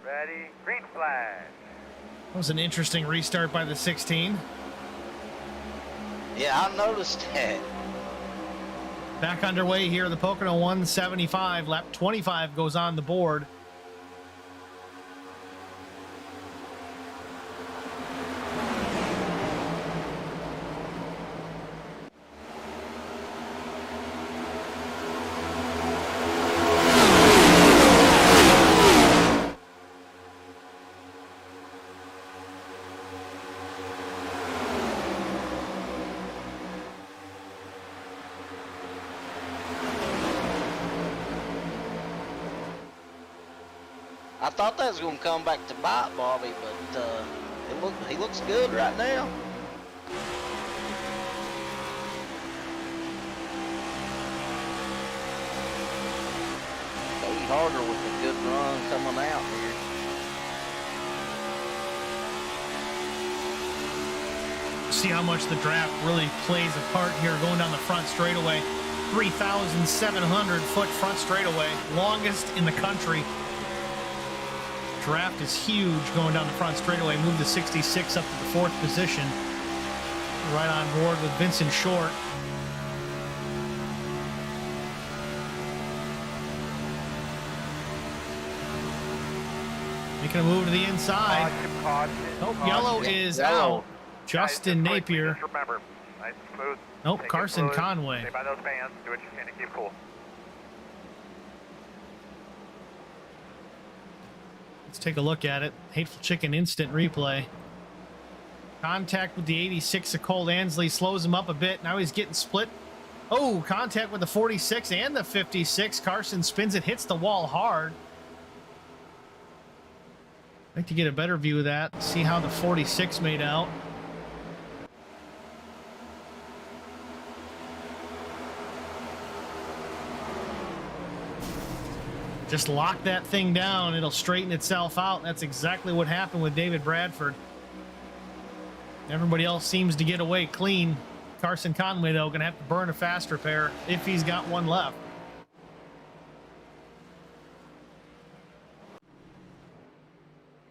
Ready, green flag. That was an interesting restart by the 16. Yeah, I noticed that. Back underway here, the Pocono 175, lap 25 goes on the board. I thought that was going to come back to bite Bobby, but he looks good right now. Cody Harder with a good run coming out here. See how much the draft really plays a part here going down the front straightaway. 3,700 foot front straightaway, longest in the country. Draft is huge going down the front straightaway. Moved the 66 up to the 4th position. Right on board with Vincent Short. Making a move to the inside. Caution. Yellow is out. Justin Guys, Napier. just remember, nice and smooth. Nope, Take it Carson fluid, Conway. Stay by those fans. Do what you can to keep cool. Let's take a look at it. Hateful Chicken instant replay. Contact with the 86 of Cole Ansley slows him up a bit. Now he's getting split. Oh, contact with the 46 and the 56. Carson spins it, hits the wall hard. I'd like to get a better view of that. See how the 46 made out. Just lock that thing down. It'll straighten itself out. That's exactly what happened with David Bradford. Everybody else seems to get away clean. Carson Conway, though, going to have to burn a fast repair if he's got one left.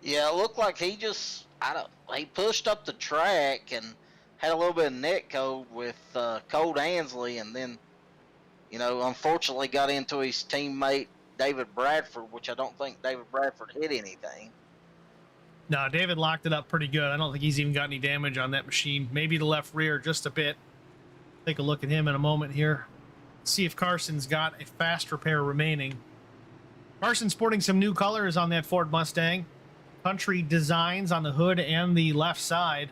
Yeah, it looked like he just, he pushed up the track and had a little bit of net code with Cole Ansley, and then, you know, unfortunately got into his teammate David Bradford, which I don't think David Bradford hit anything. No, David locked it up pretty good. I don't think he's even got any damage on that machine. Maybe the left rear just a bit. Take a look at him in a moment here. See if Carson's got a fast repair remaining. Carson's sporting some new colors on that Ford Mustang. Country designs on the hood and the left side.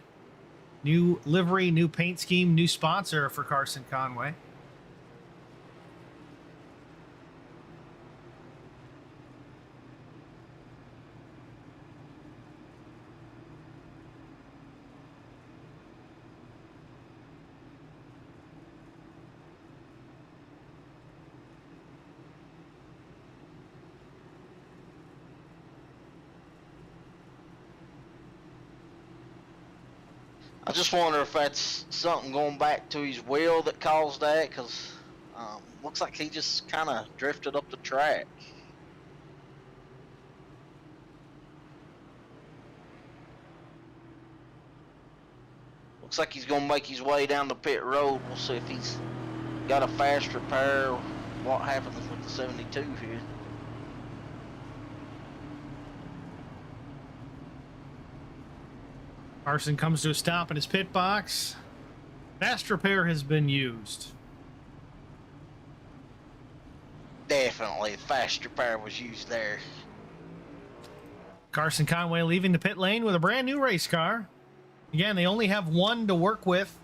New livery, new paint scheme, new sponsor for Carson Conway. I just wonder if that's something going back to his wheel that caused that, because looks like he just kind of drifted up the track. Looks like he's going to make his way down the pit road. We'll see if he's got a fast repair or what happens with the 72 here. Carson comes to a stop in his pit box. Fast repair has been used. Definitely, fast repair was used there. Carson Conway leaving the pit lane with a brand new race car. Again, they only have one to work with.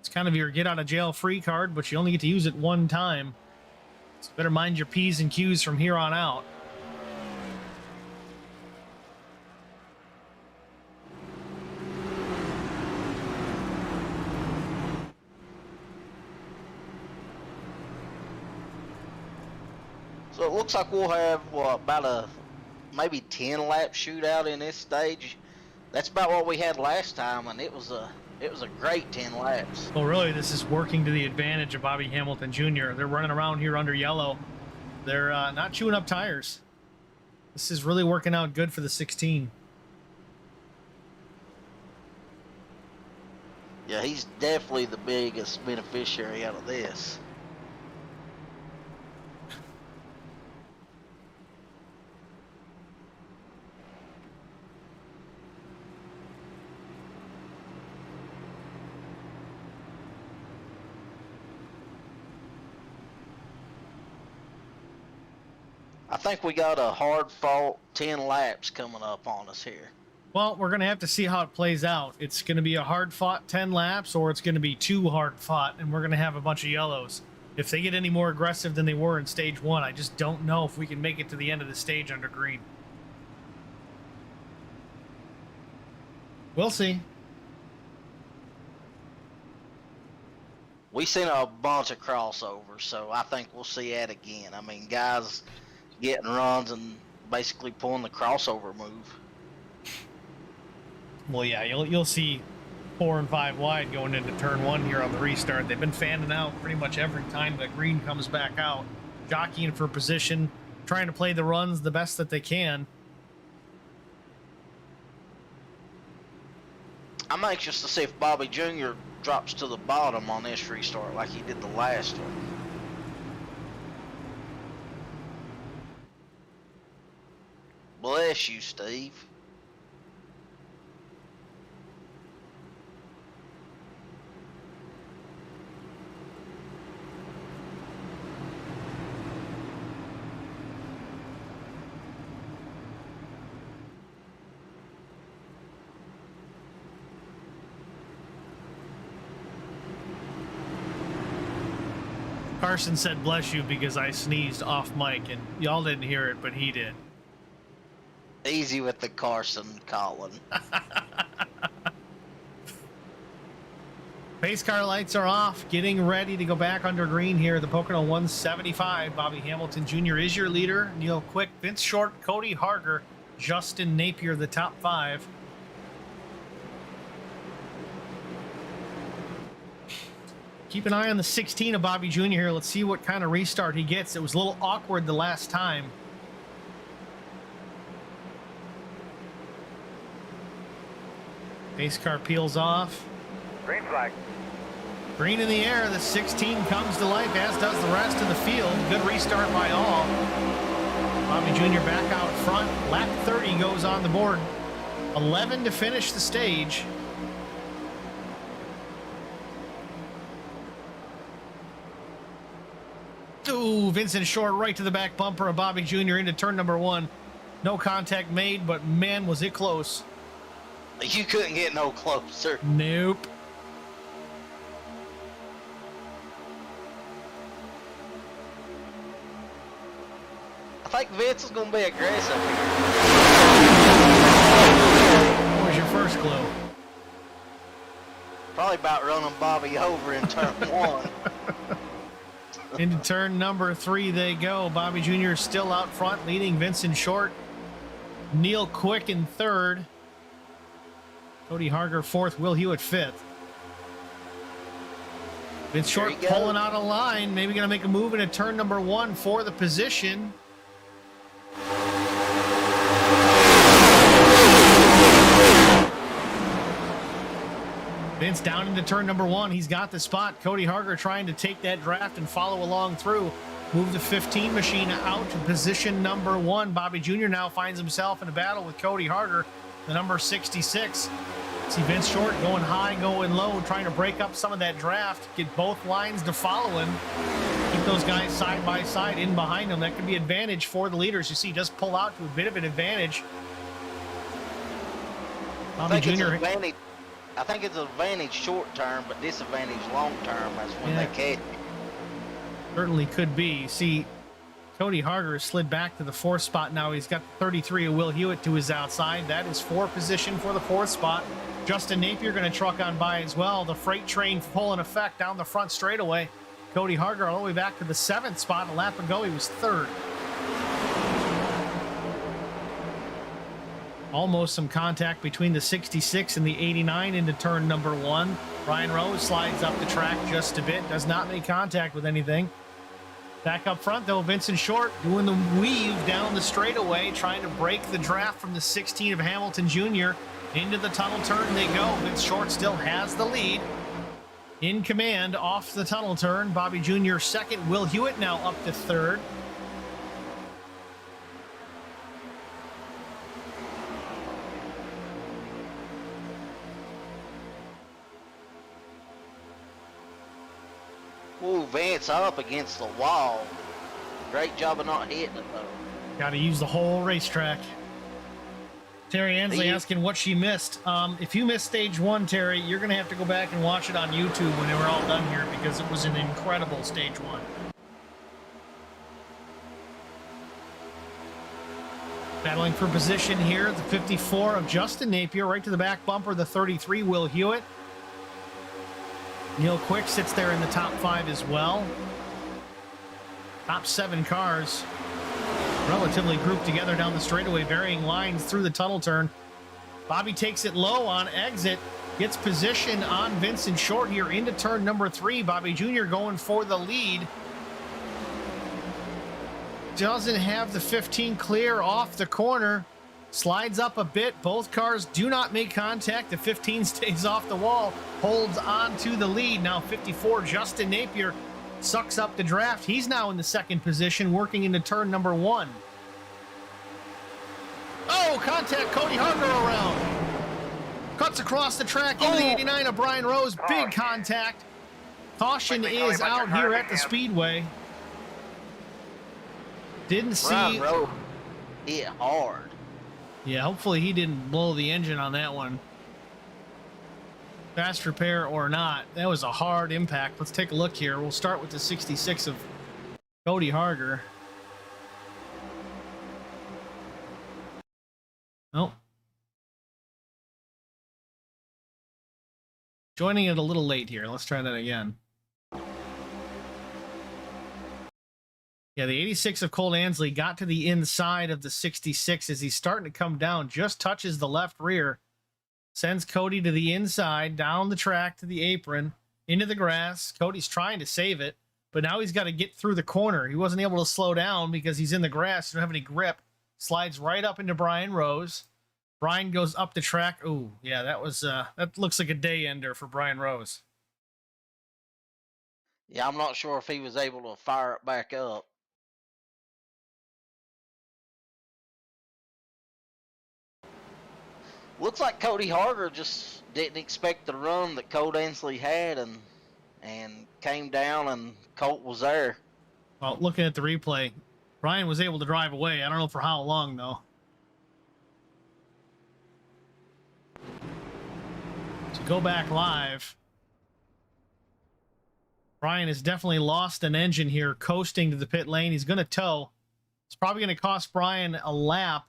It's kind of your get out of jail free card, but you only get to use it one time. So better mind your P's and Q's from here on out. So it looks like we'll have about a maybe 10 lap shootout in this stage. That's about what we had last time, and it was a great 10 laps. Well, really, this is working to the advantage of Bobby Hamilton Jr. They're running around here under yellow. They're not chewing up tires. This is really working out good for the 16. Yeah, he's definitely the biggest beneficiary out of this. I think we got a hard-fought 10 laps coming up on us here. Well, we're going to have to see how it plays out. It's going to be a hard-fought 10 laps, or it's going to be too hard-fought, and we're going to have a bunch of yellows. If they get any more aggressive than they were in stage 1, I just don't know if we can make it to the end of the stage under green. We'll see. We seen a bunch of crossovers, so I think we'll see that again. I mean, guys getting runs and basically pulling the crossover move. Well, yeah, you'll see 4 and 5 wide going into turn 1 here on the restart. They've been fanning out pretty much every time that green comes back out, jockeying for position, trying to play the runs the best that they can. I'm anxious to see if Bobby Jr. drops to the bottom on this restart like he did the last one. Bless you, Steve. Carson said, bless you, because I sneezed off mic, and y'all didn't hear it, but he did. Easy with the Carson, Colin. Pace car lights are off, getting ready to go back under green here. The Pocono 175. Bobby Hamilton Jr. is your leader. Neil Quick, Vince Short, Cody Harger, Justin Napier, the top 5. Keep an eye on the 16 of Bobby Jr. here. Let's see what kind of restart he gets. It was a little awkward the last time. Pace car peels off. Green flag. Green in the air. The 16 comes to life, as does the rest of the field. Good restart by all. Bobby Jr. back out front. Lap 30 goes on the board. 11 to finish the stage. Ooh, Vincent Short right to the back bumper of Bobby Jr. into turn number 1. No contact made, but man, was it close. You couldn't get no closer. Nope. I think Vince is going to be aggressive here. What was your first clue? Probably about running Bobby over in turn 1. Into turn number 3 they go. Bobby Jr. is still out front, leading Vincent Short. Neil Quick in 3rd. Cody Harger 4th. Will Hewitt 5th. Vince Short pulling out a line. Maybe going to make a move into turn number 1 for the position. Vince down into turn number 1. He's got the spot. Cody Harger trying to take that draft and follow along through. Move the 15 machine out to position number 1. Bobby Jr. now finds himself in a battle with Cody Harger, the number 66. See Vince Short going high, going low, trying to break up some of that draft, get both lines to follow him. Keep those guys side by side in behind him. That could be advantage for the leaders. You see, just pull out to a bit of an advantage. Bobby Jr. I think it's an advantage short term, but disadvantage long term. That's when they catch. Certainly could be. See, Cody Harger has slid back to the 4th spot now. He's got 33 of Will Hewitt to his outside. That is 4 position for the 4th spot. Justin Napier going to truck on by as well. The freight train pulling effect down the front straightaway. Cody Harger all the way back to the 7th spot. A lap ago, he was 3rd. Almost some contact between the 66 and the 89 into turn number 1. Ryan Rose slides up the track just a bit. Does not make contact with anything. Back up front, though, Vincent Short doing the weave down the straightaway, trying to break the draft from the 16 of Hamilton Jr. Into the tunnel turn they go. Vince Short still has the lead. In command off the tunnel turn. Bobby Jr. second. Will Hewitt now up to third. Ooh, Vance up against the wall. Great job of not hitting it, though. Got to use the whole racetrack. Terry Ansley asking what she missed. If you missed stage one, Terry, you're going to have to go back and watch it on YouTube when we're all done here, because it was an incredible stage one. Battling for position here, the 54 of Justin Napier, right to the back bumper, the 33, Will Hewitt. Neil Quick sits there in the top 5 as well. Top 7 cars relatively grouped together down the straightaway, varying lines through the tunnel turn. Bobby takes it low on exit, gets position on Vincent Short here into turn number 3. Bobby Jr. going for the lead. Doesn't have the 15 clear off the corner. Slides up a bit. Both cars do not make contact. The 15 stays off the wall, holds on to the lead. Now 54, Justin Napier, sucks up the draft. He's now in the second position, working into turn number 1. Oh, contact Cody Harger around. Cuts across the track into the 89 of Brian Rose. Big contact. Caution is out here at the speedway. Didn't see. Brian Rose hit hard. Yeah, hopefully he didn't blow the engine on that one. Fast repair or not, that was a hard impact. Let's take a look here. We'll start with the 66 of Cody Harger. Nope. Joining it a little late here. Let's try that again. Yeah, the 86 of Cole Ansley got to the inside of the 66 as he's starting to come down. Just touches the left rear. Sends Cody to the inside, down the track to the apron, into the grass. Cody's trying to save it, but now he's got to get through the corner. He wasn't able to slow down because he's in the grass. He doesn't have any grip. Slides right up into Brian Rose. Brian goes up the track. Ooh, yeah, that was that looks like a day ender for Brian Rose. Yeah, I'm not sure if he was able to fire it back up. Looks like Cody Harger just didn't expect the run that Colt Ansley had and came down and Colt was there. Well, looking at the replay, Brian was able to drive away. I don't know for how long, though. To go back live, Brian has definitely lost an engine here, coasting to the pit lane. He's going to tow. It's probably going to cost Brian a lap.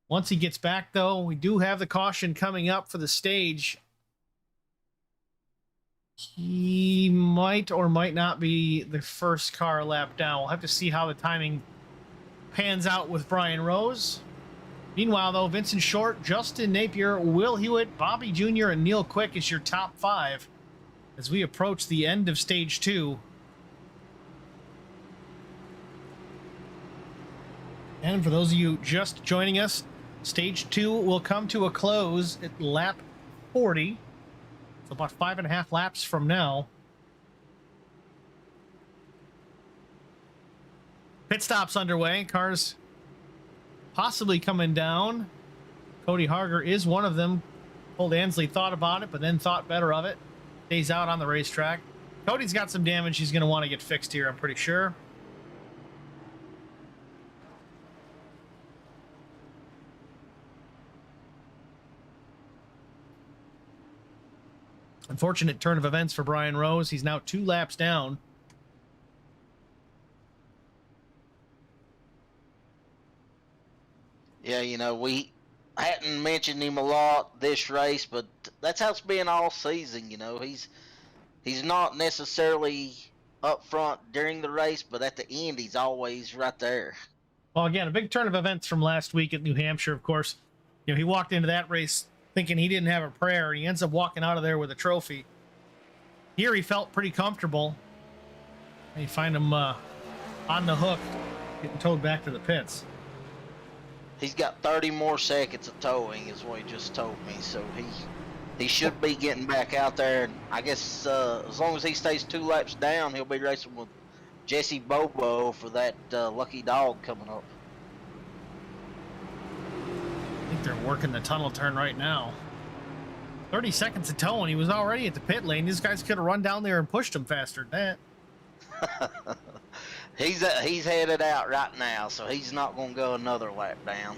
Once he gets back, though, we do have the caution coming up for the stage. He might or might not be the first car lap down. We'll have to see how the timing pans out with Brian Rose. Meanwhile, though, Vincent Short, Justin Napier, Will Hewitt, Bobby Jr., and Neil Quick is your top 5 as we approach the end of stage 2. And for those of you just joining us, stage 2 will come to a close at lap 40. So about 5.5 laps from now. Pit stops underway. Cars possibly coming down. Cody Harger is one of them. Old Ansley thought about it, but then thought better of it. Stays out on the racetrack. Cody's got some damage he's going to want to get fixed here, I'm pretty sure. Unfortunate turn of events for Brian Rose. He's now 2 laps down. Yeah, you know, we hadn't mentioned him a lot this race, but that's how it's been all season. You know, he's not necessarily up front during the race, but at the end, he's always right there. Well, again, a big turn of events from last week at New Hampshire, of course. You know, he walked into that race thinking he didn't have a prayer, and he ends up walking out of there with a trophy. Here he felt pretty comfortable. You find him on the hook, getting towed back to the pits. He's got 30 more seconds of towing, is what he just told me. So he should be getting back out there. And I guess as long as he stays 2 laps down, he'll be racing with Jesse Bobo for that lucky dog coming up. I think they're working the tunnel turn right now. 30 seconds of towing. He was already at the pit lane. These guys could have run down there and pushed him faster than that. He's headed out right now, so he's not going to go another lap down.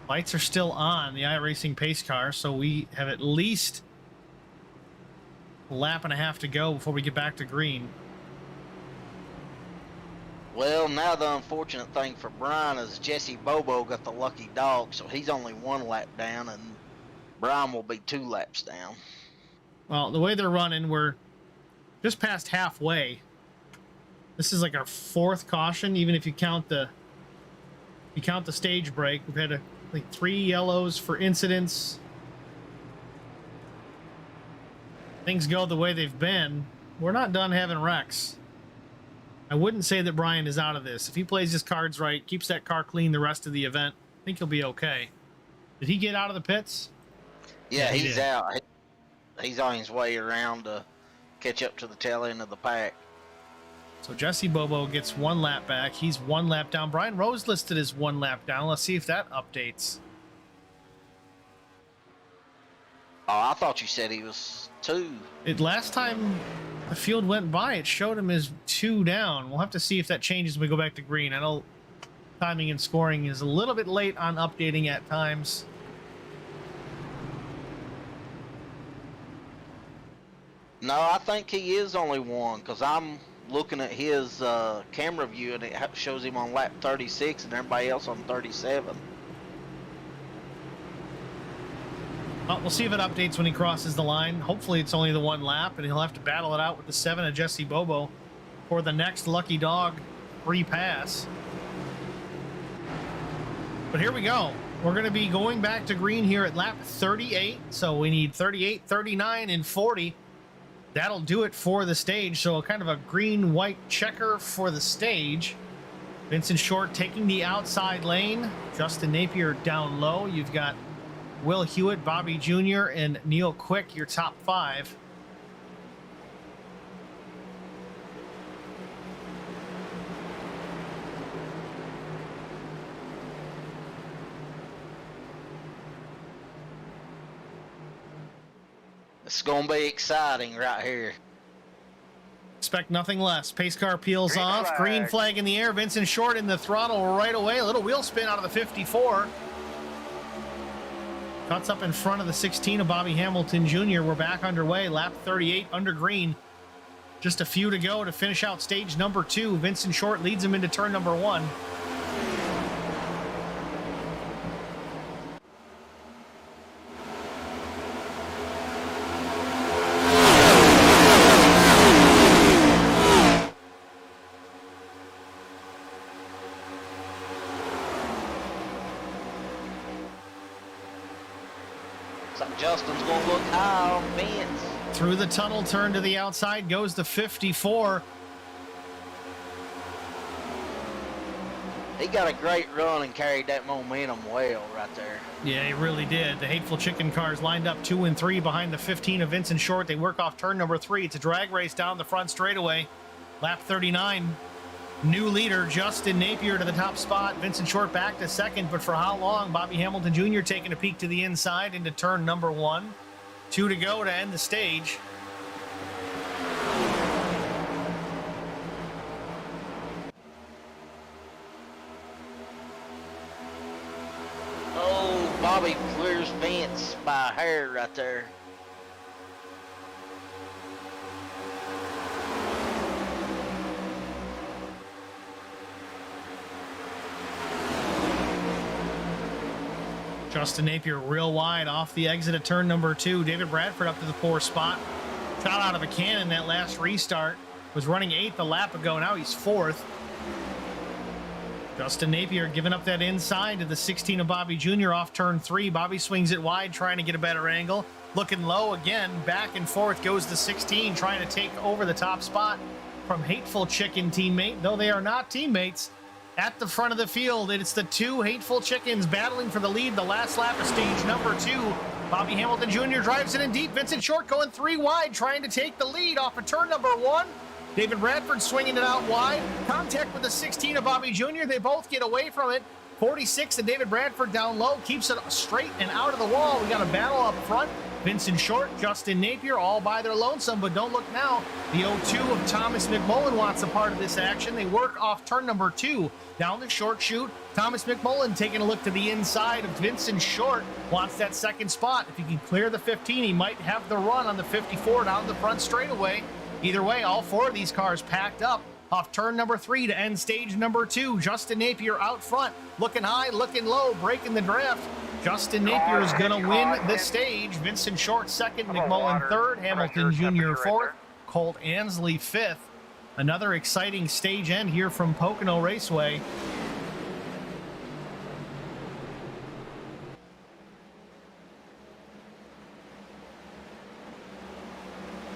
Lights are still on the iRacing pace car, so we have at least a lap and a half to go before we get back to green. Well, now the unfortunate thing for Brian is Jesse Bobo got the lucky dog, so he's only 1 lap down, and Brian will be 2 laps down. Well, the way they're running, we're just past halfway. This is like our 4th caution, even if you count the stage break. We've had like 3 yellows for incidents. Things go the way they've been. We're not done having wrecks. I wouldn't say that Brian is out of this. If he plays his cards right, keeps that car clean the rest of the event, I think he'll be okay. Did he get out of the pits? Yeah, he he's did. out. He's on his way around to catch up to the tail end of the pack. So Jesse Bobo gets 1 lap back. He's 1 lap down. Brian Rose listed as 1 lap down. Let's see if that updates. Oh, I thought you said he was 2. Last time the field went by, it showed him as 2 down. We'll have to see if that changes when we go back to green. I know timing and scoring is a little bit late on updating at times. No, I think he is only 1, because I'm looking at his camera view and it shows him on lap 36 and everybody else on 37. Well, we'll see if it updates when he crosses the line. Hopefully it's only the 1 lap, and he'll have to battle it out with the 7 of Jesse Bobo for the next lucky dog free pass. But here we go. We're going to be going back to green here at lap 38. So we need 38, 39, and 40. That'll do it for the stage. So kind of a green-white checker for the stage. Vincent Short taking the outside lane. Justin Napier down low. You've got Will Hewitt, Bobby Jr., and Neil Quick, your top 5. It's going to be exciting right here. Expect nothing less. Pace car peels Green off. flag. Green flag in the air. Vincent Short in the throttle right away. A little wheel spin out of the 54. Cuts up in front of the 16 of Bobby Hamilton Jr. We're back underway. Lap 38 under green. Just a few to go to finish out stage number 2. Vincent Short leads him into turn number 1. So Justin's going to look high on the fence. Through the tunnel turn to the outside goes the 54. He got a great run and carried that momentum well right there. Yeah, he really did. The Hateful Chicken cars lined up 2 and 3 behind the 15 of Vincent Short. They work off turn number 3. It's a drag race down the front straightaway. Lap 39. New leader, Justin Napier to the top spot. Vincent Short back to second, but for how long? Bobby Hamilton Jr. taking a peek to the inside into turn number 1. 2 to go to end the stage. Oh, Bobby clears fence by a hair right there. Justin Napier real wide off the exit of turn number 2. David Bradford up to the 4 spot. Shot out of a cannon that last restart. Was running 8th a lap ago. Now he's 4th. Justin Napier giving up that inside to the 16 of Bobby Jr. off turn 3. Bobby swings it wide, trying to get a better angle. looking low again. Back and forth goes the 16, trying to take over the top spot from Hateful Chicken teammate, though they are not teammates. At the front of the field, it's the two Hateful Chickens battling for the lead. The last lap of stage number 2. Bobby Hamilton Jr. drives it in deep. Vincent Short going 3 wide, trying to take the lead off of turn number 1. David Bradford swinging it out wide. Contact with the 16 of Bobby Jr. They both get away from it. 46 and David Bradford down low, keeps it straight and out of the wall. We got a battle up front. Vincent Short, Justin Napier, all by their lonesome, but don't look now. The 0-2 of Thomas Mcmullen wants a part of this action. They work off turn number 2. Down the short chute, Thomas Mcmullen taking a look to the inside of Vincent Short. Wants that second spot. If he can clear the 15, he might have the run on the 54 down the front straightaway. Either way, all 4 of these cars packed up off turn number 3 to end stage number 2. Justin Napier out front, looking high, looking low, breaking the draft. Justin Napier is going to win the stage. Vincent Short second, McMullen third, Hamilton Jr. fourth, Colt Ansley fifth. Another exciting stage end here from Pocono Raceway.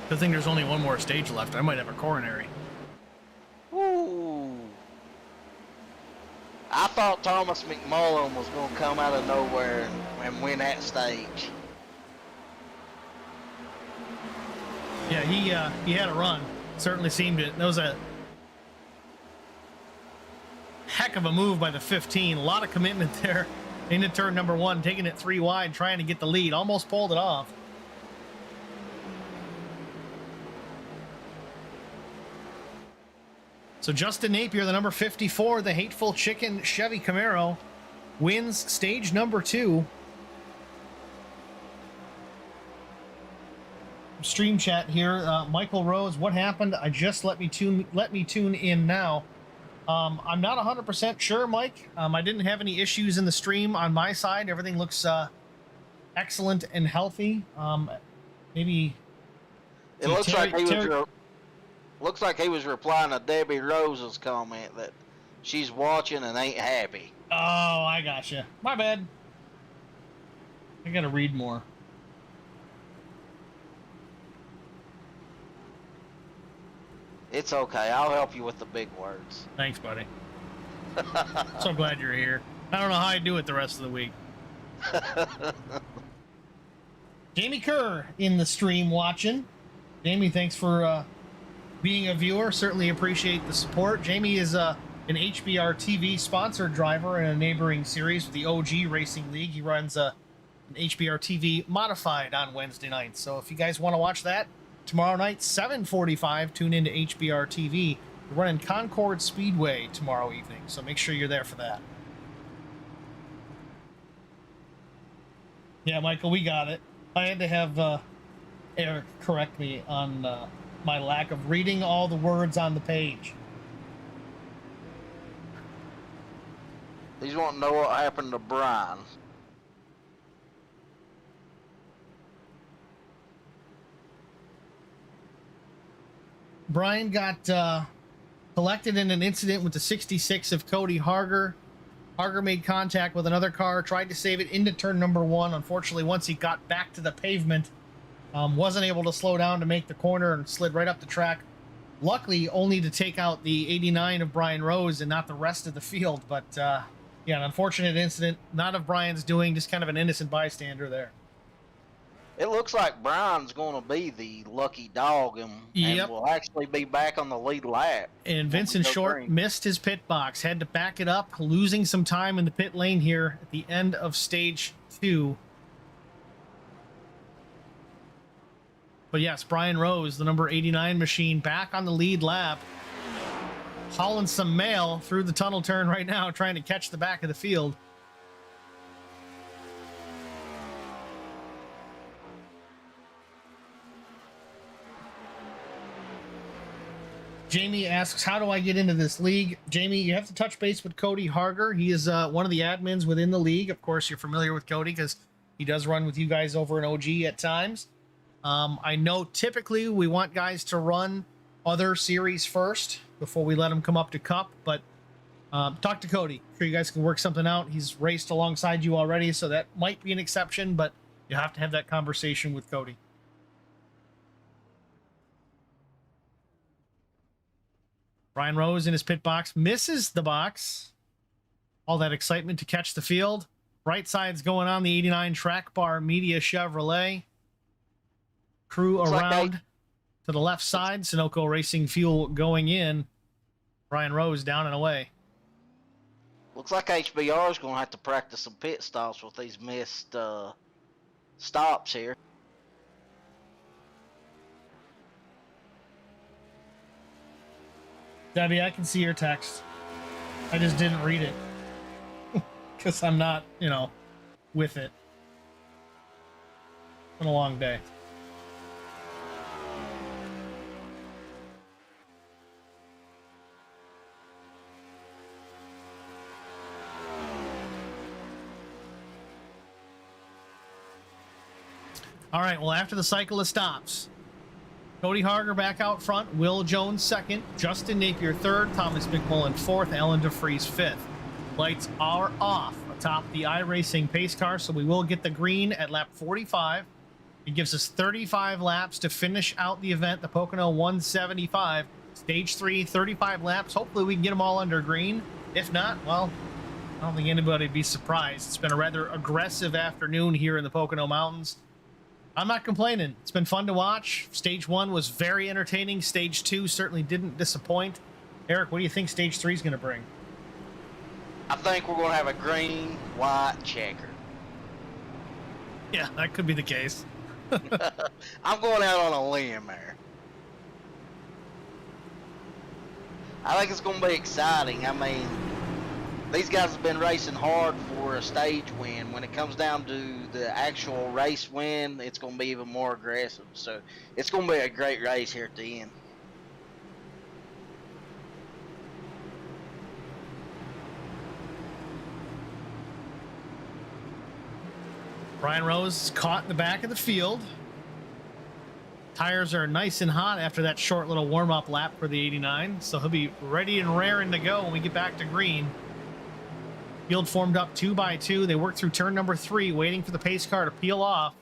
Good thing there's only one more stage left. I might have a coronary. Ooh. I thought Thomas McMullen was going to come out of nowhere and win that stage. Yeah, he had a run. Certainly seemed it. That was a heck of a move by the 15. A lot of commitment there into turn number 1, taking it 3 wide, trying to get the lead. Almost pulled it off. So Justin Napier, the number 54, the Hateful Chicken Chevy Camaro, wins stage number 2. Stream chat here. Michael Rose, what happened? I just let me tune in now. I'm not 100% sure, Mike. I didn't have any issues in the stream on my side. Everything looks excellent and healthy. Maybe it looks like he was. Looks like he was replying to Debbie Rose's comment that she's watching and ain't happy. Oh, I gotcha. My bad. I gotta read more. It's okay. I'll help you with the big words. Thanks, buddy. So glad you're here. I don't know how I do it the rest of the week. Jamie Kerr in the stream watching. Jamie, thanks for being a viewer. Certainly appreciate the support. Jamie is an HBR TV sponsored driver in a neighboring series with the OG Racing League. He runs an HBR TV modified on Wednesday nights. So if you guys want to watch that, tomorrow night, 7:45, tune into HBR TV. We're running Concord Speedway tomorrow evening, so make sure you're there for that. Yeah, Michael, we got it. I had to have Eric correct me on my lack of reading all the words on the page. He's wanting to know what happened to Brian. Brian got collected in an incident with the 66 of Cody Harger. Harger made contact with another car, tried to save it into turn number 1. Unfortunately, once he got back to the pavement, wasn't able to slow down to make the corner and slid right up the track. Luckily, only to take out the 89 of Brian Rose and not the rest of the field. But yeah, an unfortunate incident, not of Brian's doing, just kind of an innocent bystander there. It looks like Brian's going to be the lucky dog and will actually be back on the lead lap. And Vincent Short missed his pit box, had to back it up, losing some time in the pit lane here at the end of stage 2. But yes, Brian Rose, the number 89 machine, back on the lead lap. Hauling some mail through the tunnel turn right now, trying to catch the back of the field. Jamie asks, how do I get into this league? Jamie, you have to touch base with Cody Harger. He is one of the admins within the league. Of course, you're familiar with Cody because he does run with you guys over in OG at times. I know typically we want guys to run other series first before we let them come up to Cup, but talk to Cody. I'm sure you guys can work something out. He's raced alongside you already, so that might be an exception, but You have to have that conversation with Cody. Brian Rose in his pit box misses the box. All that excitement to catch the field. Right side's going on the 89 Track Bar Media Chevrolet. Crew Looks like around to the left side. Sunoco Racing Fuel going in. Brian Rose down and away. Looks like HBR is going to have to practice some pit stops with these missed stops here. Debbie, I can see your text. I just didn't read it. Because I'm not, with it. It's been a long day. All right, well, after the cycle of stops, Cody Harger back out front, Will Jones second, Justin Napier third, Thomas Mcmullen fourth, Alan DeFries fifth. Lights are off atop the iRacing pace car, so we will get the green at lap 45. It gives us 35 laps to finish out the event, the Pocono 175. Stage 3, 35 laps. Hopefully we can get them all under green. If not, well, I don't think anybody would be surprised. It's been a rather aggressive afternoon here in the Pocono Mountains. I'm not complaining. It's been fun to watch. Stage 1 was very entertaining. Stage 2 certainly didn't disappoint. Eric, what do you think Stage 3 is going to bring? I think we're going to have a green, white checker. Yeah, that could be the case. I'm going out on a limb there. I think it's going to be exciting. I mean, these guys have been racing hard for a stage win. When it comes down to the actual race win, it's going to be even more aggressive. So it's going to be a great race here at the end. Brian Rose is caught in the back of the field. Tires are nice and hot after that short little warm-up lap for the 89, so he'll be ready and raring to go when we get back to green. Field formed up 2 by 2. They work through turn number 3, waiting for the pace car to peel off.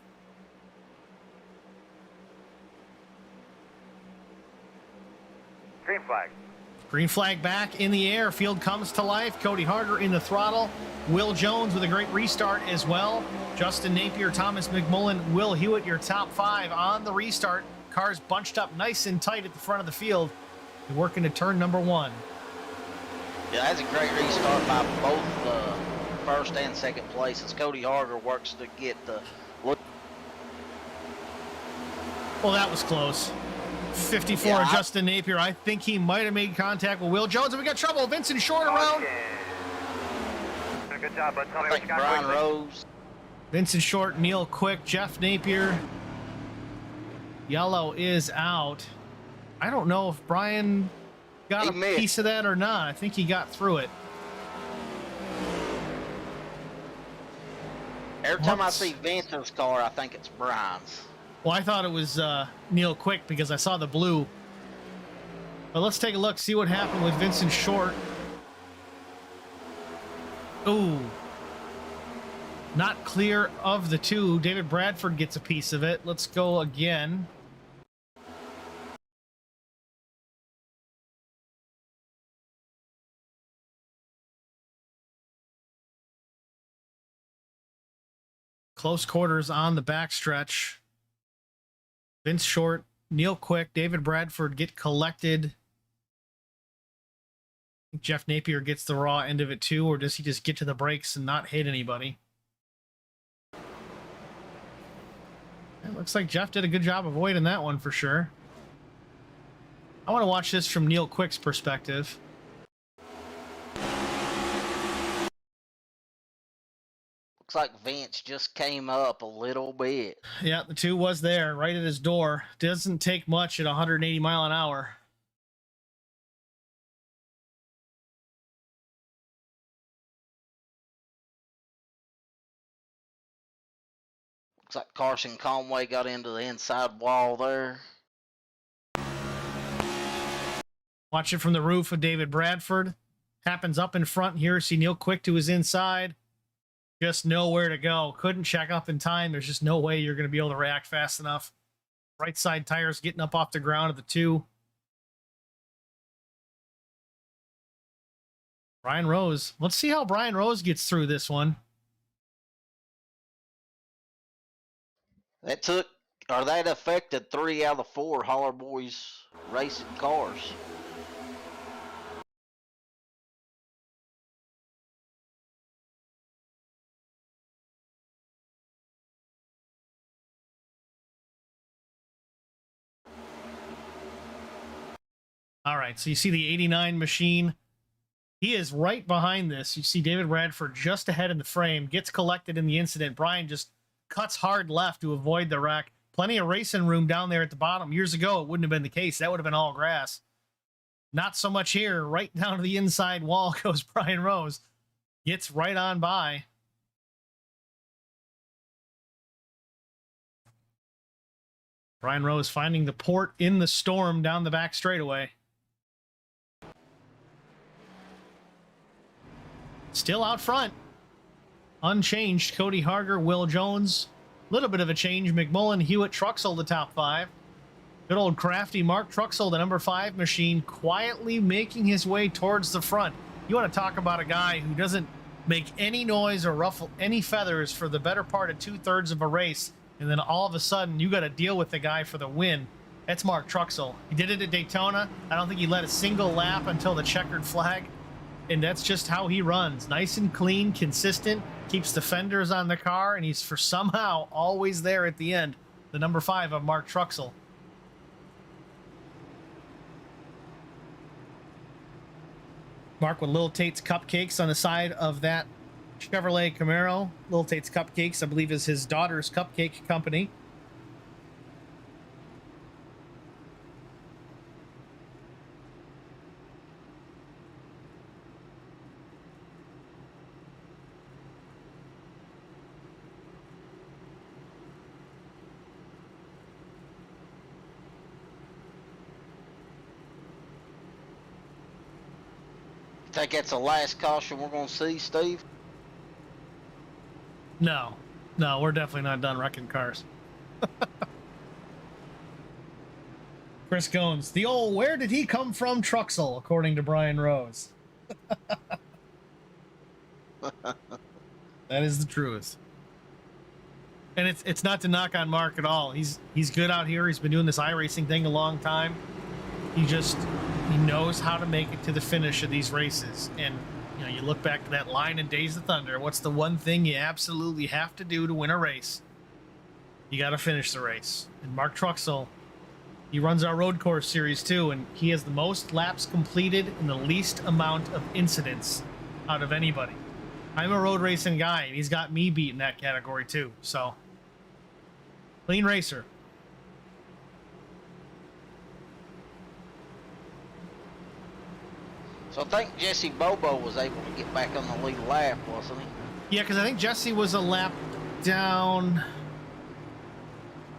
Green flag. Green flag back in the air. Field comes to life. Cody Harger in the throttle. Will Jones with a great restart as well. Justin Napier, Thomas Mcmullen, Will Hewitt, your top 5 on the restart. Cars bunched up nice and tight at the front of the field. They're working to turn number 1. Yeah, that's a great restart by both first and second places. Cody Harger works to get the look. Well, that was close. 54, Yeah, Justin Napier. I think he might have made contact with Will Jones, and we got trouble. Vincent Short around. Good job, bud. Tell me I what think you got Brian quickly. Rose. Vincent Short, Neil Quick, Jeff Napier. Yellow is out. I don't know if Brian got He a missed. piece of that or not. I think he got through it. Every time I What's- see Vincent's car, I think it's Brian's. Well, I thought it was Neil Quick because I saw the blue. But let's take a look, see what happened with Vincent Short. Ooh. Not clear of the two. David Bradford gets a piece of it. Let's go again. Close quarters on the backstretch. Vince Short, Neil Quick, David Bradford get collected. Jeff Napier gets the raw end of it too, or does he just get to the brakes and not hit anybody? It looks like Jeff did a good job avoiding that one for sure. I want to watch this from Neil Quick's perspective. Looks like Vince just came up a little bit. Yeah, the 2 was there right at his door. Doesn't take much at 180 mile an hour. Looks like Carson Conway got into the inside wall there. Watch it from the roof of David Bradford. Happens up in front here. See Neil Quick to his inside. Just nowhere to go. Couldn't check up in time. There's just no way you're going to be able to react fast enough. Right side tires getting up off the ground at the 2. Brian Rose. Let's see how Brian Rose gets through this one. That affected 3 out of the 4 Holler Boys racing cars. All right, so you see the 89 machine. He is right behind this. You see David Radford just ahead in the frame, gets collected in the incident. Brian just cuts hard left to avoid the wreck. Plenty of racing room down there at the bottom. Years ago, it wouldn't have been the case. That would have been all grass. Not so much here. Right down to the inside wall goes Brian Rose. Gets right on by. Brian Rose finding the port in the storm down the back straightaway. Still out front. Unchanged. Cody Harger, Will Jones. Little bit of a change. Mcmullen, Hewitt, Truxell, the top 5. Good old crafty Mark Truxell, the number 5 machine, quietly making his way towards the front. You want to talk about a guy who doesn't make any noise or ruffle any feathers for the better part of 2/3 of a race, and then all of a sudden you got to deal with the guy for the win. That's Mark Truxell. He did it at Daytona. I don't think he led a single lap until the checkered flag. And that's just how he runs. Nice and clean, consistent, keeps the fenders on the car, and he's for somehow always there at the end. The number 5 of Mark Truxell. Mark with Little Tate's Cupcakes on the side of that Chevrolet Camaro. Little Tate's Cupcakes, I believe, is his daughter's cupcake company. Think that's the last caution we're going to see, Steve? No, we're definitely not done wrecking cars. Chris Gomes, the old "where did he come from" Truxell, according to Brian Rose. That is the truth. And it's not to knock on Mark at all. He's good out here. He's been doing this iRacing thing a long time. He knows how to make it to the finish of these races. And you know, you look back to that line in Days of Thunder. What's the one thing you absolutely have to do to win a race? You got to finish the race. And Mark Truxell, he runs our road course series too, and he has the most laps completed and the least amount of incidents out of anybody. I'm a road racing guy, and he's got me beat in that category too. So, clean racer. So I think Jesse Bobo was able to get back on the lead lap, wasn't he? Yeah, because I think Jesse was a lap down.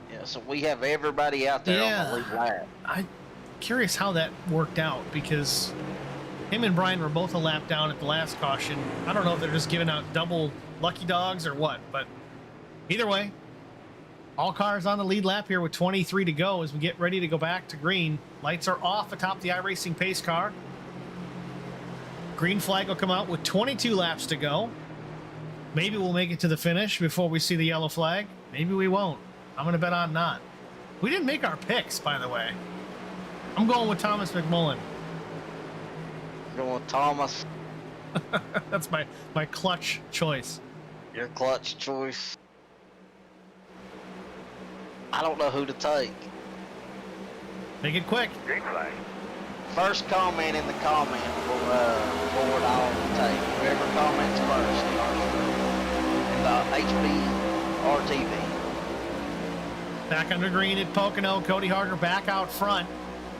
Yeah, so we have everybody out there on the lead lap. I'm curious how that worked out, because him and Brian were both a lap down at the last caution. I don't know if they're just giving out double lucky dogs or what, but either way, all cars on the lead lap here with 23 to go as we get ready to go back to green. Lights are off atop the iRacing pace car. Green flag will come out with 22 laps to go. Maybe we'll make it to the finish before we see the yellow flag. Maybe we won't. I'm going to bet on not. We didn't make our picks, by the way. I'm going with Thomas Mcmullen. Going with Thomas. That's my clutch choice. Your clutch choice. I don't know who to take. Make it quick. Green flag. First comment in the comment board I'll take. Whoever comments first in the HB RTV. Back under green at Pocono. Cody Harger back out front.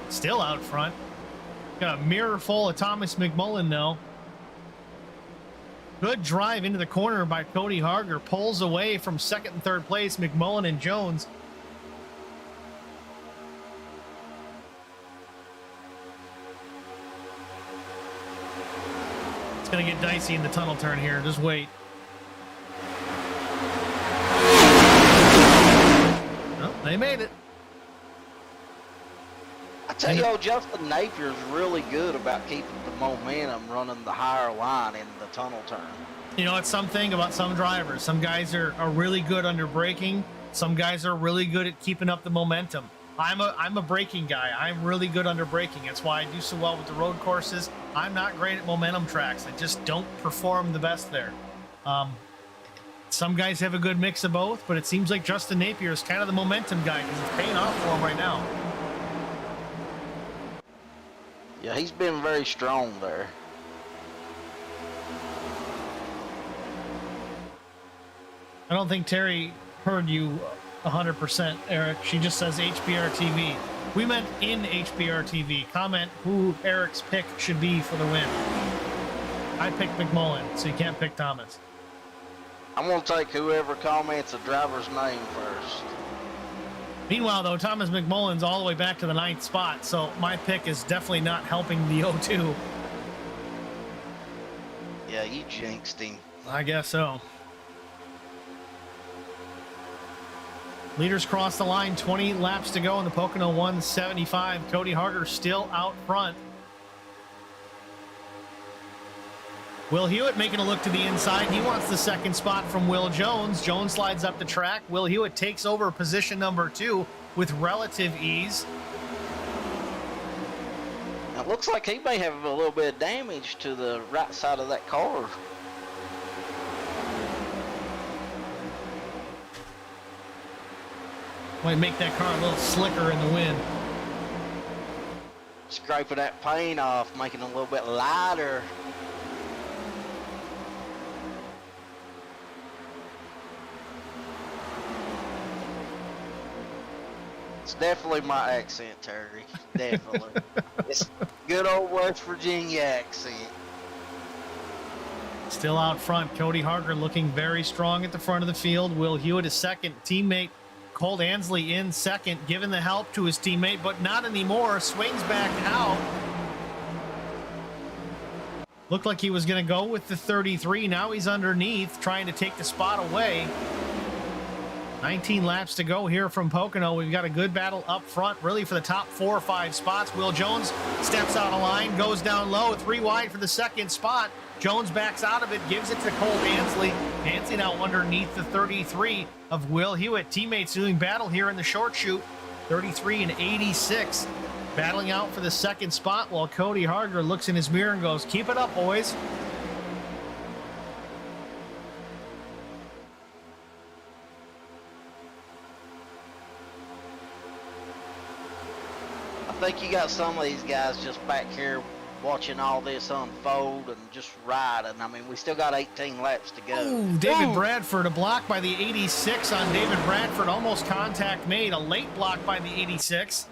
Still out front. Got a mirror full of Thomas Mcmullen though. Good drive into the corner by Cody Harger. Pulls away from second and third place, Mcmullen and Jones. It's going to get dicey in the tunnel turn here. Just wait. They made it. I tell you, Justin Napier's really good about keeping the momentum running the higher line in the tunnel turn. You know, it's something about some drivers. Some guys are really good under braking. Some guys are really good at keeping up the momentum. I'm a braking guy. I'm really good under braking. That's why I do so well with the road courses. I'm not great at momentum tracks. I just don't perform the best there. Some guys have a good mix of both, but it seems like Justin Napier is kind of the momentum guy because it's paying off for him right now. Yeah, he's been very strong there. I don't think Terry heard you 100%, Eric. She just says HBR TV. We meant in HBR TV. Comment who Eric's pick should be for the win. I picked Mcmullen, so you can't pick Thomas. I'm going to take whoever comments a driver's name first. Meanwhile, though, Thomas Mcmullen's all the way back to the 9th spot, so my pick is definitely not helping the O2. Yeah, you jinxed him. I guess so. Leaders cross the line, 20 laps to go in the Pocono 175. Cody Harger still out front. Will Hewitt making a look to the inside. He wants the 2nd spot from Will Jones. Jones slides up the track. Will Hewitt takes over position number 2 with relative ease. It looks like he may have a little bit of damage to the right side of that car. Might make that car a little slicker in the wind. Scraping that paint off, making it a little bit lighter. It's definitely my accent, Terry. Definitely. It's good old West Virginia accent. Still out front, Cody Harger looking very strong at the front of the field. Will Hewitt is 2nd. Teammate Colt Ansley in 2nd, giving the help to his teammate, but not anymore. Swings back out. Looked like he was going to go with the 33. Now he's underneath, trying to take the spot away. 19 laps to go here from Pocono. We've got a good battle up front, really, for the top 4 or 5 spots. Will Jones steps out of line, goes down low, 3 wide for the 2nd spot. Jones backs out of it, gives it to Colt Ansley. Ansley now underneath the 33 of Will Hewitt. Teammates doing battle here in the short shoot. 33 and 86. Battling out for the 2nd spot while Cody Harger looks in his mirror and goes, "Keep it up, boys." I think you got some of these guys just back here watching all this unfold and just riding. I mean, we still got 18 laps to go. Ooh, David Bradford, a block by the 86 on David Bradford. Almost contact made. A late block by the 86.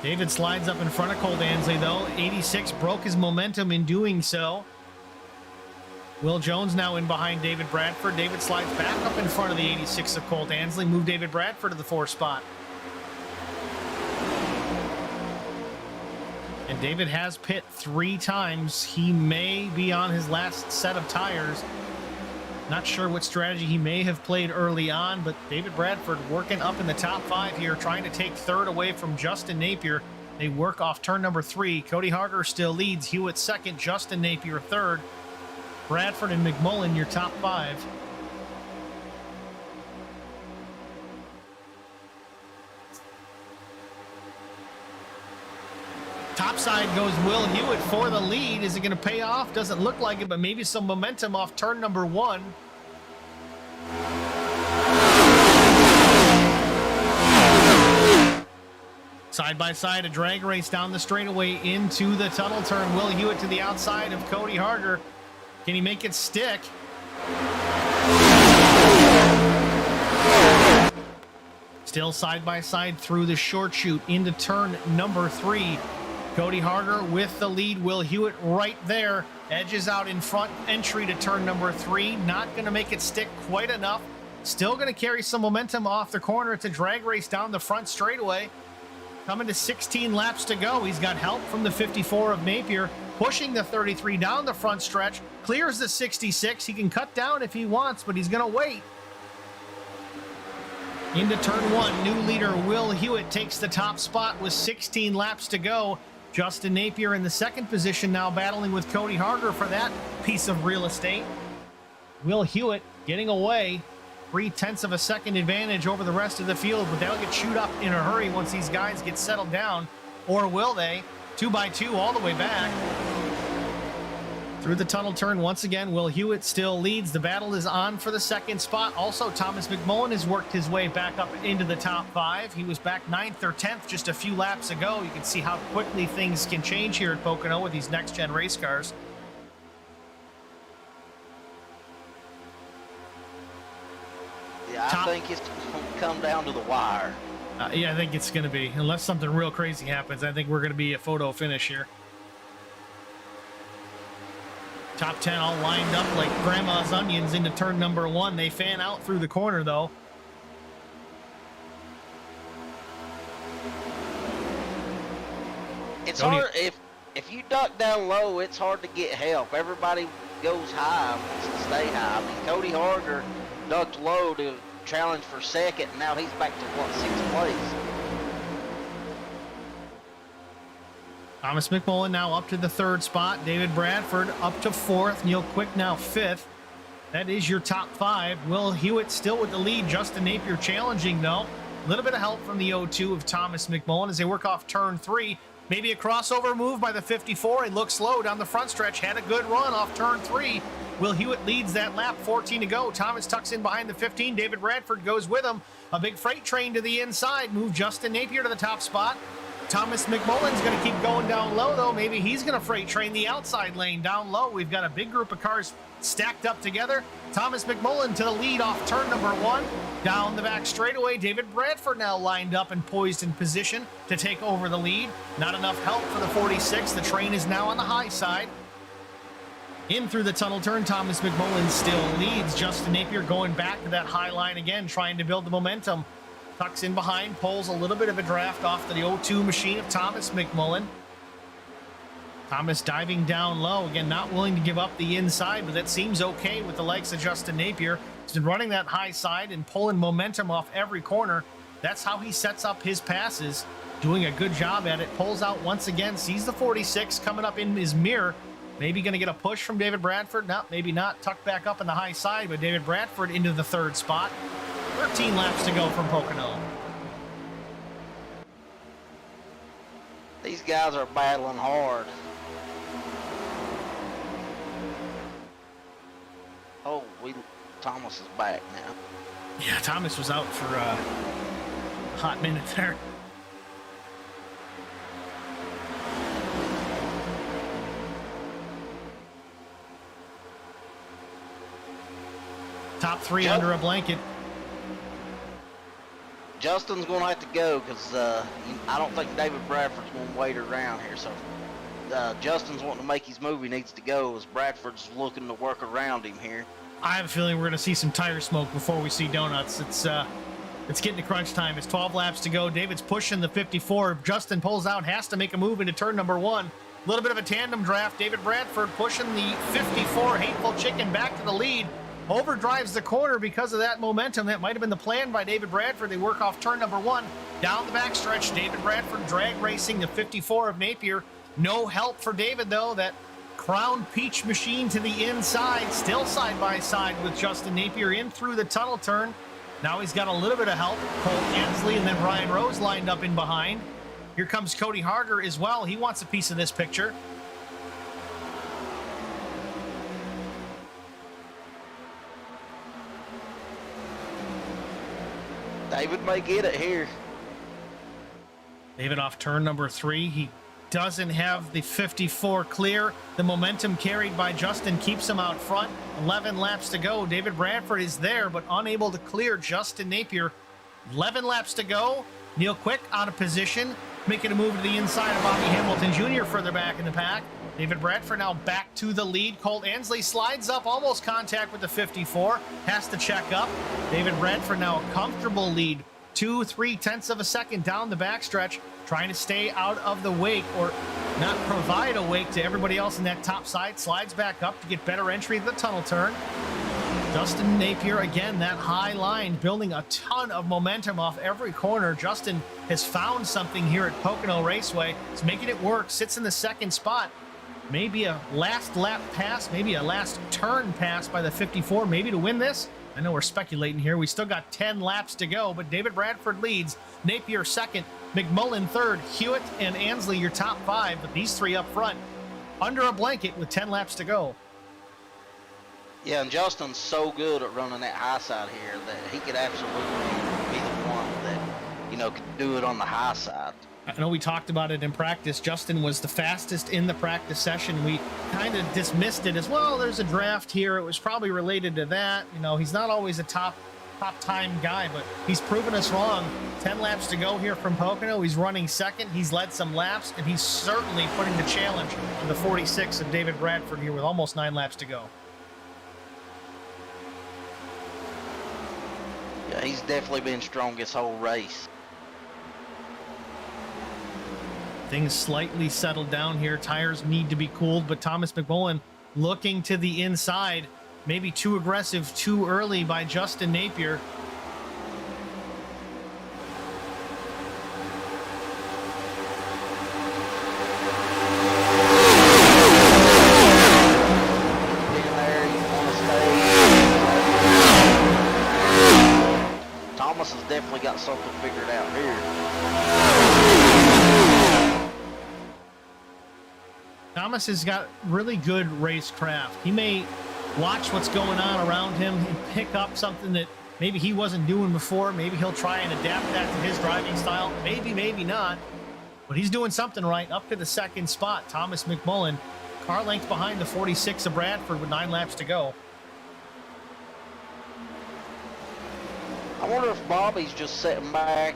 David slides up in front of Colt Ansley, though. 86 broke his momentum in doing so. Will Jones now in behind David Bradford. David slides back up in front of the 86 of Colt Ansley. Move David Bradford to the 4th spot. And David has pit 3 times. He may be on his last set of tires. Not sure what strategy he may have played early on, but David Bradford working up in the top 5 here, trying to take 3rd away from Justin Napier. They work off turn number 3. Cody Harger still leads. Hewitt 2nd, Justin Napier 3rd. Bradford and Mcmullen, your top 5. Topside goes Will Hewitt for the lead. Is it going to pay off? Doesn't look like it, but maybe some momentum off turn number 1. Side by side, a drag race down the straightaway into the tunnel turn. Will Hewitt to the outside of Cody Harger. Can he make it stick? Still side by side through the short chute into turn number 3. Cody Harger with the lead. Will Hewitt right there. Edges out in front. Entry to turn number 3. Not going to make it stick quite enough. Still going to carry some momentum off the corner. It's a drag race down the front straightaway. Coming to 16 laps to go. He's got help from the 54 of Napier. Pushing the 33 down the front stretch. Clears the 66. He can cut down if he wants, but he's going to wait. Into turn one, new leader Will Hewitt takes the top spot with 16 laps to go. Justin Napier in the second position now, battling with Cody Harger for that piece of real estate. Will Hewitt getting away, 0.3 of a second advantage over the rest of the field, but they'll get chewed up in a hurry once these guys get settled down. Or will they? 2x2 all the way back. Through the tunnel turn once again, Will Hewitt still leads. The battle is on for the second spot. Also, Thomas Mcmullen has worked his way back up into the top 5. He was back 9th or 10th just a few laps ago. You can see how quickly things can change here at Pocono with these next-gen race cars. Yeah, I think it's going to come down to the wire. Yeah, I think it's going to be. Unless something real crazy happens, I think we're going to be a photo finish here. Top 10 all lined up like grandma's onions into turn number 1. They fan out through the corner, though. It's hard if you duck down low. It's hard to get help. Everybody goes high, wants to stay high. I mean, Cody Harger ducked low to challenge for second, and now he's back to what, 6th place. Thomas Mcmullen now up to the 3rd spot. David Bradford up to 4th. Neil Quick now 5th. That is your top 5. Will Hewitt still with the lead. Justin Napier challenging, though. A little bit of help from the 0-2 of Thomas Mcmullen as they work off turn 3. Maybe a crossover move by the 54. It looks slow down the front stretch. Had a good run off turn 3. Will Hewitt leads that lap, 14 to go. Thomas tucks in behind the 15. David Bradford goes with him. A big freight train to the inside. Move Justin Napier to the top spot. Thomas Mcmullen's going to keep going down low, though. Maybe he's going to freight train the outside lane down low. We've got a big group of cars stacked up together. Thomas Mcmullen to the lead off turn number 1. Down the back straightaway, David Bradford now lined up and poised in position to take over the lead. Not enough help for the 46. The train is now on the high side. In through the tunnel turn, Thomas Mcmullen still leads. Justin Napier going back to that high line again, trying to build the momentum. Tucks in behind, pulls a little bit of a draft off the 0-2 machine of Thomas Mcmullen. Thomas diving down low, again, not willing to give up the inside, but that seems okay with the likes of Justin Napier. He's been running that high side and pulling momentum off every corner. That's how he sets up his passes, doing a good job at it. Pulls out once again, sees the 46 coming up in his mirror. Maybe going to get a push from David Bradford. No, maybe not. Tucked back up in the high side, but David Bradford into the 3rd spot. 13 laps to go from Pocono. These guys are battling hard. Oh, Thomas is back now. Yeah, Thomas was out for a hot minute there. Top 3 under a blanket. Justin's going to have to go because I don't think David Bradford's going to wait around here. So Justin's wanting to make his move. He needs to go as Bradford's looking to work around him here. I have a feeling we're going to see some tire smoke before we see donuts. It's getting to crunch time. It's 12 laps to go. David's pushing the 54. Justin pulls out, has to make a move into turn number 1. A little bit of a tandem draft. David Bradford pushing the 54 Hateful Chicken back to the lead. Overdrives the corner because of that momentum. That might have been the plan by David Bradford. They work off turn number 1. Down the backstretch, David Bradford drag racing the 54 of Napier. No help for David, though. That Crown Peach machine to the inside, still side by side with Justin Napier in through the tunnel turn. Now he's got a little bit of help. Cole Ansley and then Brian Rose lined up in behind. Here comes Cody Harger as well. He wants a piece of this picture. David may get it here. David off turn number 3. He doesn't have the 54 clear. The momentum carried by Justin keeps him out front. 11 laps to go. David Bradford is there, but unable to clear Justin Napier. 11 laps to go. Neil Quick out of position, making a move to the inside of Bobby Hamilton Jr. further back in the pack. David Bradford now back to the lead. Colt Ansley slides up, almost contact with the 54. Has to check up. David Bradford now a comfortable lead. 2.3 of a second down the backstretch, trying to stay out of the wake or not provide a wake to everybody else in that top side. Slides back up to get better entry to the tunnel turn. Justin Napier, again, that high line, building a ton of momentum off every corner. Justin has found something here at Pocono Raceway. He's making it work, sits in the second spot. Maybe a last lap pass, maybe a last turn pass by the 54, maybe to win this. I know we're speculating here. We still got 10 laps to go, but David Bradford leads. Napier second, McMullen third, Hewitt and Ansley your top 5, but these 3 up front under a blanket with 10 laps to go. Yeah, and Justin's so good at running that high side here that he could absolutely be the one that, could do it on the high side. I know we talked about it in practice. Justin was the fastest in the practice session. We kind of dismissed it as, well, there's a draft here. It was probably related to that. He's not always a top time guy, but he's proven us wrong. 10 laps to go here from Pocono. He's running second. He's led some laps, and he's certainly putting the challenge on the 46 of David Bradford here with almost 9 laps to go. Yeah, he's definitely been strong this whole race. Things slightly settled down here. Tires need to be cooled, but Thomas Mcmullen looking to the inside. Maybe too aggressive, too early by Justin Napier. Thomas has definitely got something figured out here. Thomas has got really good racecraft. He may watch what's going on around him and pick up something that maybe he wasn't doing before. Maybe he'll try and adapt that to his driving style. Maybe, maybe not. But he's doing something right. Up to the second spot, Thomas McMullen. Car length behind the 46 of Bradford with 9 laps to go. I wonder if Bobby's just sitting back,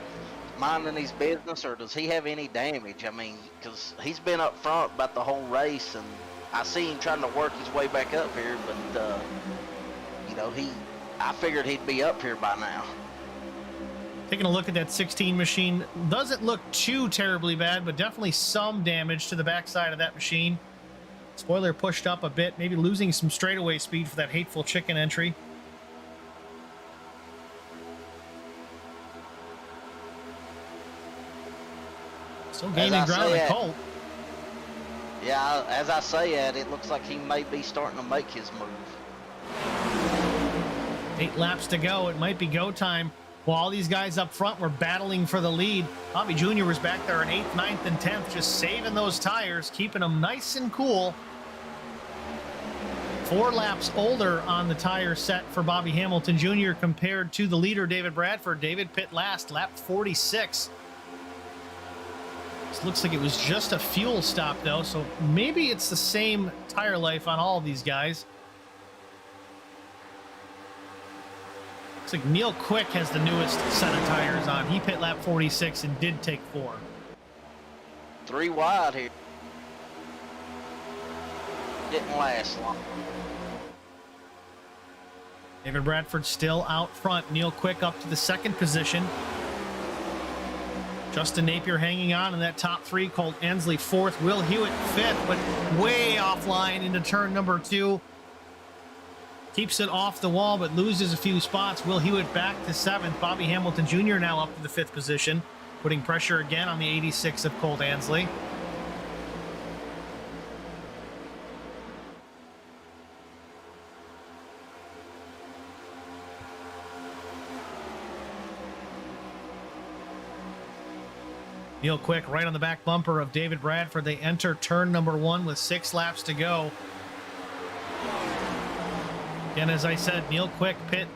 minding his business, or does he have any damage? I mean, because he's been up front about the whole race, and I see him trying to work his way back up here, but, I figured he'd be up here by now. Taking a look at that 16 machine, doesn't look too terribly bad, but definitely some damage to the backside of that machine. Spoiler pushed up a bit, maybe losing some straightaway speed for that Hateful chicken entry. Still gaining ground at Colt. Yeah, as I say it looks like he may be starting to make his move. 8 laps to go. It might be go time. While all these guys up front were battling for the lead, Bobby Jr. was back there in 8th, 9th, and 10th, just saving those tires, keeping them nice and cool. 4 laps older on the tire set for Bobby Hamilton Jr. compared to the leader, David Bradford. David pit last, lap 46. This looks like it was just a fuel stop, though, so maybe it's the same tire life on all of these guys. Looks like Neil Quick has the newest set of tires on. He pit lap 46 and did take 4. 3 wide here. Didn't last long. David Bradford still out front. Neil Quick up to the 2nd position. Justin Napier hanging on in that top 3. Colt Ansley 4th. Will Hewitt 5th, but way offline into turn number 2. Keeps it off the wall, but loses a few spots. Will Hewitt back to 7th. Bobby Hamilton Jr. now up to the 5th position, putting pressure again on the 86 of Colt Ansley. Neil Quick right on the back bumper of David Bradford. They enter turn number 1 with 6 laps to go. And as I said, Neil Quick pit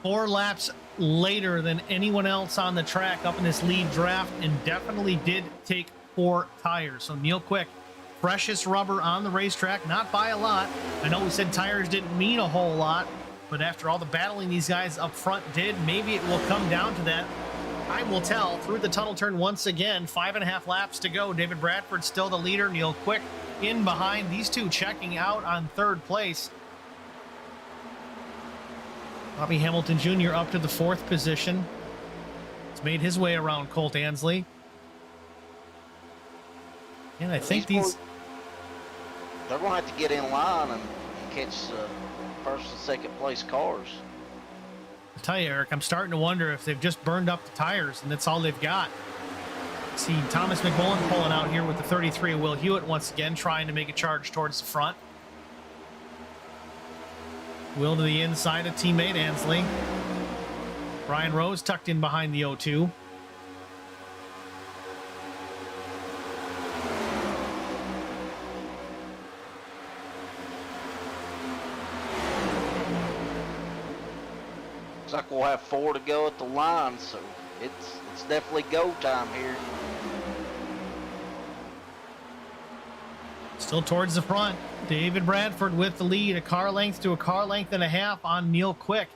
4 laps later than anyone else on the track up in this lead draft, and definitely did take 4 tires. So Neil Quick, freshest rubber on the racetrack, not by a lot. I know we said tires didn't mean a whole lot, but after all the battling these guys up front did, maybe it will come down to that. Time will tell. Through the tunnel turn once again, 5.5 laps to go. David Bradford still the leader. Neil Quick in behind. These two checking out on 3rd place. Bobby Hamilton Jr. up to the 4th position. He's made his way around Colt Ansley. And I think they're going to have to get in line and catch first and second place cars. I tell you, Eric, I'm starting to wonder if they've just burned up the tires and that's all they've got. See Thomas Mcmullen pulling out here with the 33 of Will Hewitt once again, trying to make a charge towards the front. Will to the inside of teammate Ansley. Brian Rose tucked in behind the 0-2. Looks like we'll have 4 to go at the line, so it's definitely go time here. Still towards the front. David Bradford with the lead, a car length to a car length and a half on Neil Quick.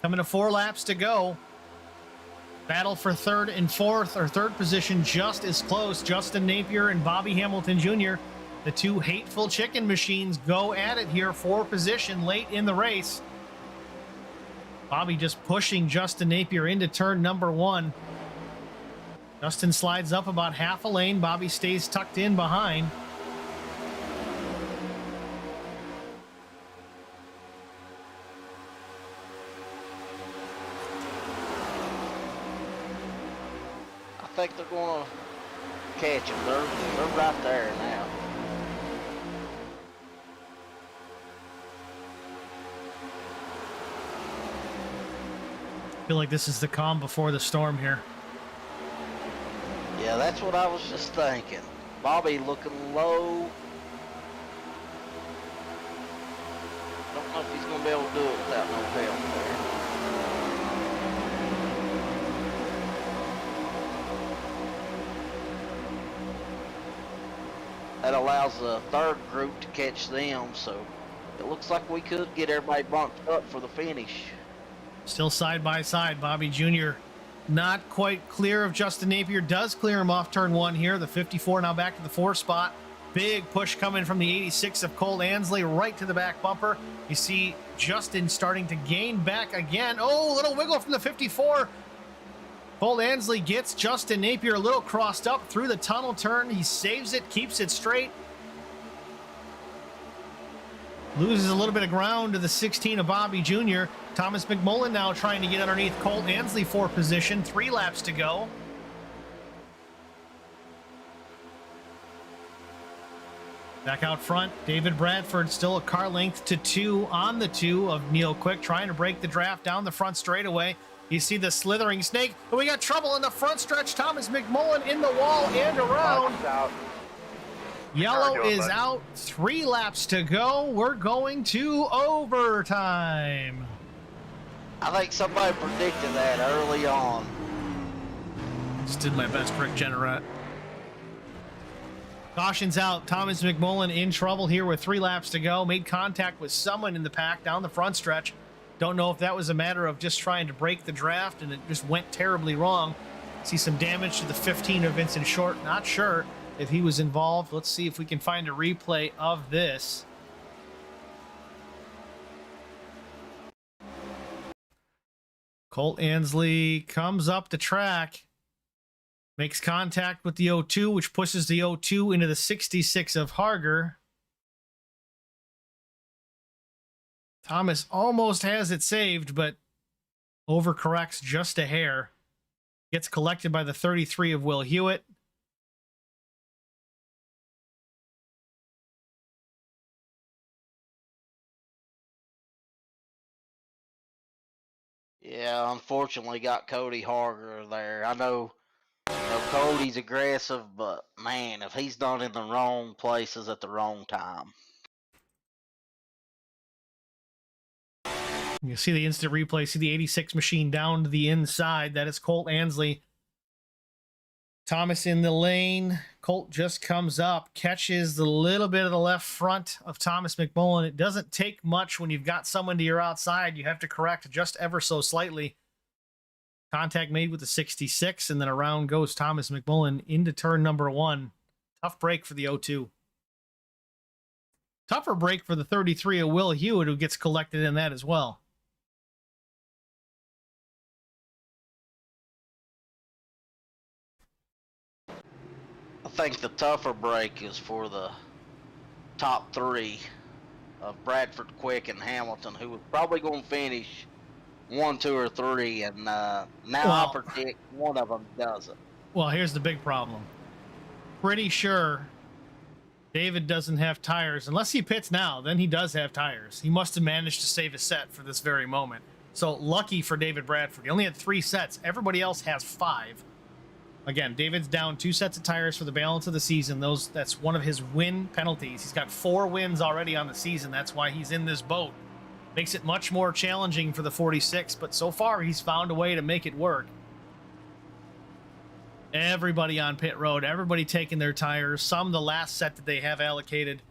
Coming to 4 laps to go. Battle for third and fourth, or third position just as close. Justin Napier and Bobby Hamilton Jr., the two Hateful chicken machines, go at it here for position late in the race. Bobby just pushing Justin Napier into turn number 1. Justin slides up about half a lane. Bobby stays tucked in behind. I think they're going to catch him. They're right there now. I feel like this is the calm before the storm here. Yeah, that's what I was just thinking. Bobby looking low. Don't know if he's going to be able to do it without no help there. That allows the third group to catch them, so it looks like we could get everybody bumped up for the finish. Still side by side. Bobby Jr. not quite clear of Justin Napier. Does clear him off turn 1 here. The 54 now back to the 4 spot. Big push coming from the 86 of Cole Ansley right to the back bumper. You see Justin starting to gain back again. Oh, a little wiggle from the 54. Cole Ansley gets Justin Napier a little crossed up through the tunnel turn. He saves it, keeps it straight. Loses a little bit of ground to the 16 of Bobby Jr. Thomas Mcmullen now trying to get underneath Cole Ansley for position. 3 laps to go. Back out front, David Bradford still a car length to 2 on the 2 of Neil Quick, trying to break the draft down the front straightaway. You see the slithering snake, but we got trouble in the front stretch. Thomas Mcmullen in the wall and around. Out. Yellow is out. 3 laps to go. We're going to overtime. I think somebody predicted that early on. Just did my best, Rick Generat. Caution's out. Thomas Mcmullen in trouble here with 3 laps to go. Made contact with someone in the pack down the front stretch. Don't know if that was a matter of just trying to break the draft and it just went terribly wrong. See some damage to the 15 of Vincent Short. Not sure if he was involved. Let's see if we can find a replay of this. Colt Ansley comes up the track, makes contact with the 0-2, which pushes the 0-2 into the 66 of Harger. Thomas almost has it saved, but overcorrects just a hair. Gets collected by the 33 of Will Hewitt. Yeah, unfortunately got Cody Harger there. I know Cody's aggressive, but man, if he's not in the wrong places at the wrong time. You see the instant replay, see the 86 machine down to the inside. That is Colt Ansley. Thomas in the lane. Colt just comes up, catches the little bit of the left front of Thomas Mcmullen. It doesn't take much when you've got someone to your outside. You have to correct just ever so slightly. Contact made with the 66, and then around goes Thomas Mcmullen into turn number 1. Tough break for the 0-2. Tougher break for the 33 of Will Hewitt, who gets collected in that as well. I think the tougher break is for the top 3 of Bradford, Quick, and Hamilton, who was probably going to finish 1, 2, or 3, and now I predict one of them doesn't. Well, here's the big problem. Pretty sure David doesn't have tires. Unless he pits now, then he does have tires. He must have managed to save a set for this very moment. So lucky for David Bradford. He only had 3 sets. Everybody else has 5. Again, David's down 2 sets of tires for the balance of the season. That's one of his win penalties. He's got 4 wins already on the season. That's why he's in this boat. Makes it much more challenging for the 46, but so far he's found a way to make it work. Everybody on pit road, everybody taking their tires, some the last set that they have allocated.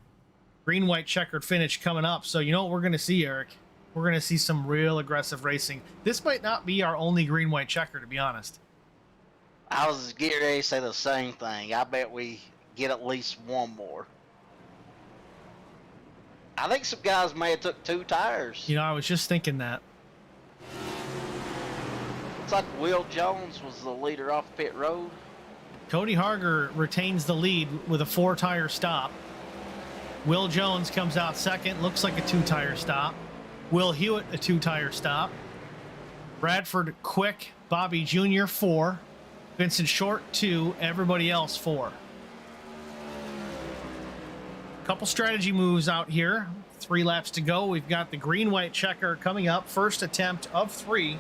Green, white, checkered finish coming up. So you know what we're going to see, Eric? We're going to see some real aggressive racing. This might not be our only green, white checker, to be honest. I was getting ready to say the same thing. I bet we get at least one more. I think some guys may have took 2 tires. You know, I was just thinking that. Looks like Will Jones was the leader off pit road. Cody Harger retains the lead with a 4-tire stop. Will Jones comes out second. Looks like a 2-tire stop. Will Hewitt, a 2-tire stop. Bradford, Quick, Bobby Jr., 4. Vincent Short, 2. Everybody else, 4. Couple strategy moves out here. 3 laps to go. We've got the green-white checker coming up. First attempt of 3.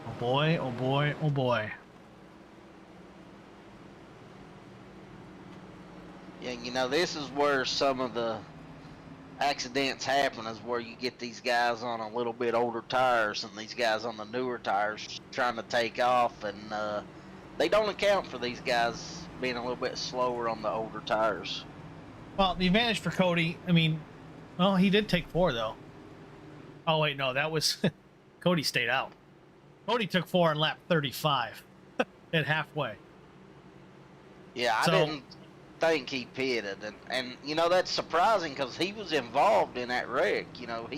Oh boy, oh boy, oh boy. Yeah, you know, this is where some of the accidents happen, is where you get these guys on a little bit older tires and these guys on the newer tires trying to take off, and they don't account for these guys being a little bit slower on the older tires. Well, the advantage for Cody, I mean, well, he did take 4 though. Oh wait, no, that was Cody stayed out. Cody took 4 on lap 35 at halfway. Yeah, I didn't think he pitted, and you know, that's surprising because he was involved in that wreck. You know,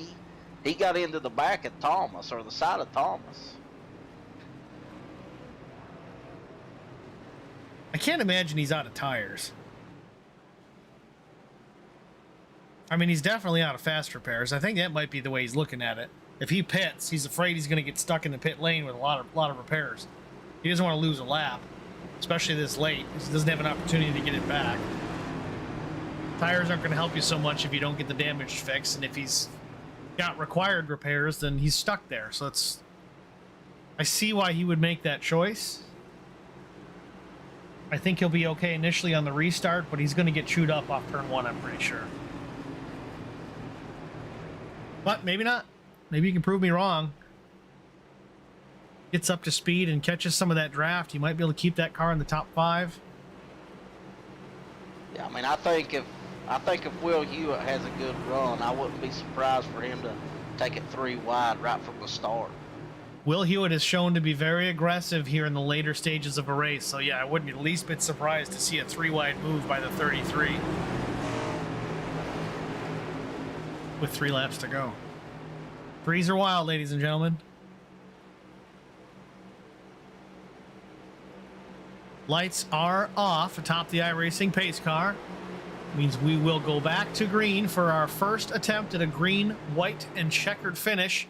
he got into the back of Thomas, or the side of Thomas. I can't imagine he's out of tires. I mean, he's definitely out of fast repairs. I think that might be the way he's looking at it. If he pits, he's afraid he's going to get stuck in the pit lane with a lot of repairs. He doesn't want to lose a lap, especially this late, because he doesn't have an opportunity to get it back. Tires aren't going to help you so much if you don't get the damage fixed, and if he's got required repairs, then he's stuck there. So it's, I see why he would make that choice. I think he'll be okay initially on the restart, but he's going to get chewed up off turn 1, I'm pretty sure. But maybe not. Maybe you can prove me wrong. Gets up to speed and catches some of that draft. You might be able to keep that car in the top 5. Yeah, I mean, I think if Will Hewitt has a good run, I wouldn't be surprised for him to take it 3 wide right from the start. Will Hewitt is shown to be very aggressive here in the later stages of a race. So yeah, I wouldn't be the least bit surprised to see a 3-wide move by the 33. With 3 laps to go. Threes are wild, ladies and gentlemen. Lights are off atop the iRacing pace car. Means we will go back to green for our first attempt at a green, white, and checkered finish.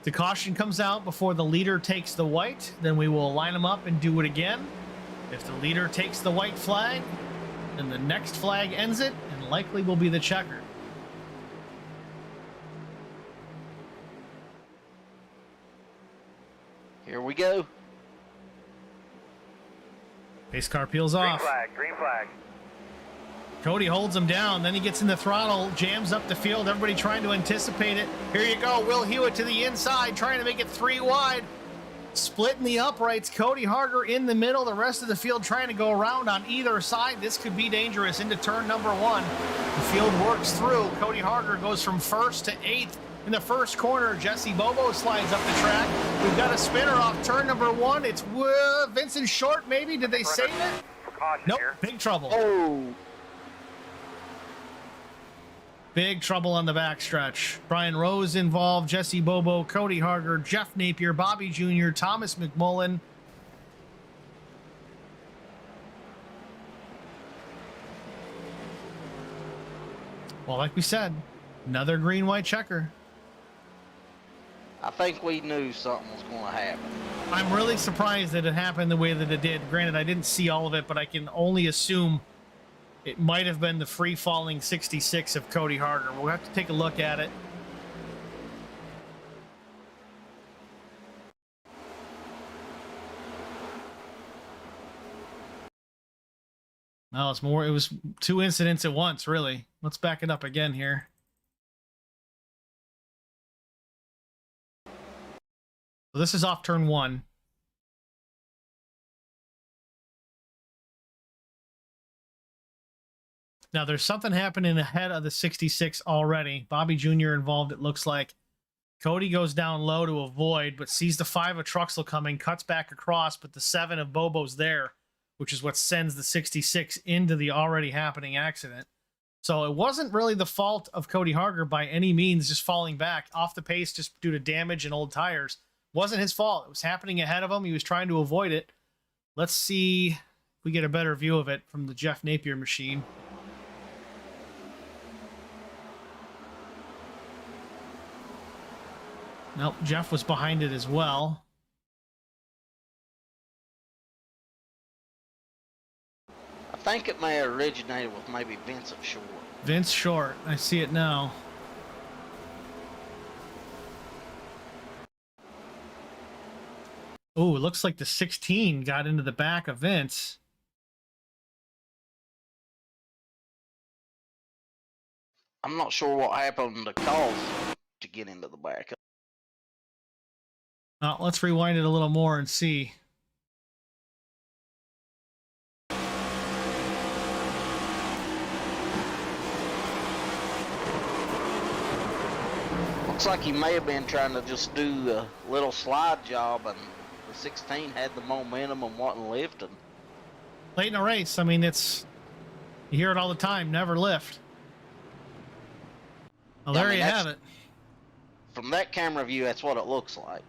The caution comes out before the leader takes the white. Then we will line them up and do it again. If the leader takes the white flag, then the next flag ends it, and likely will be the checkered. Here we go. Pace car peels off. Green flag. Cody holds him down, then he gets in the throttle, jams up the field, everybody trying to anticipate it. Here you go, Will Hewitt to the inside, trying to make it 3 wide. Splitting the uprights, Cody Harger in the middle, the rest of the field trying to go around on either side. This could be dangerous into turn number 1. The field works through. Cody Harger goes from 1st to 8th. In the first corner, Jesse Bobo slides up the track. We've got a spinner off turn number 1. It's Vincent Short, maybe. Did they save it? Caution Nope, here. big trouble. Oh. Big trouble on the backstretch. Brian Rose involved, Jesse Bobo, Cody Harger, Jeff Napier, Bobby Jr., Thomas McMullen. Well, like we said, another green-white checker. I think we knew something was going to happen. I'm really surprised that it happened the way that it did. Granted, I didn't see all of it, but I can only assume it might have been the free-falling 66 of Cody Harger. We'll have to take a look at it. No, it's more. It was two incidents at once, really. Let's back it up again here. So this is off turn 1. Now, there's something happening ahead of the 66 already. Bobby Jr. involved, it looks like. Cody goes down low to avoid, but sees the 5 of Truxell coming, cuts back across, but the 7 of Bobo's there, which is what sends the 66 into the already happening accident. So it wasn't really the fault of Cody Harger by any means, just falling back off the pace just due to damage and old tires. Wasn't his fault. It was happening ahead of him. He was trying to avoid it. Let's see if we get a better view of it from the Jeff Napier machine. Nope, Jeff was behind it as well. I think it may have originated with maybe Vincent Short. Vince Short, I see it now. Oh, it looks like the 16 got into the back of Vince. I'm not sure what happened to cause to get into the back. Let's rewind it a little more and see. Looks like he may have been trying to just do a little slide job, and the 16 had the momentum and wasn't lifting. Late in a race, I mean, it's... You hear it all the time, never lift. Well, there you have it. From that camera view, that's what it looks like.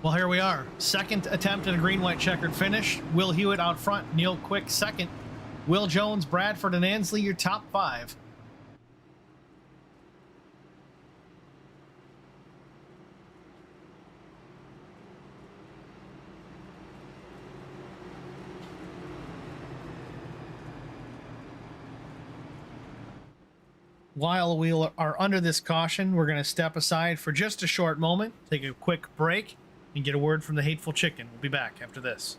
Well, here we are. Second attempt at a green-white checkered finish. Will Hewitt out front. Neil Quick second. Will Jones, Bradford, and Ansley your top 5. While we are under this caution, we're going to step aside for just a short moment, take a quick break, and get a word from the Hateful Chicken. We'll be back after this.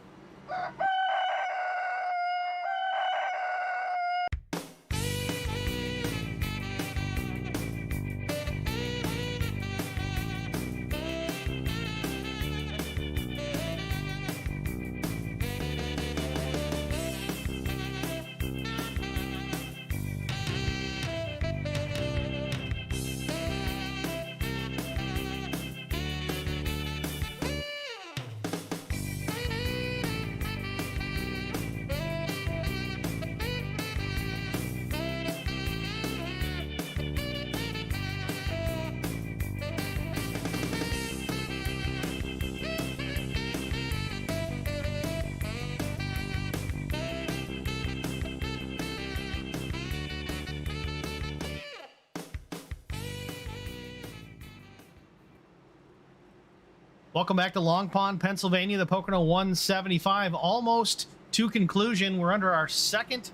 Welcome back to Long Pond, Pennsylvania. The Pocono 175 almost to conclusion. We're under our second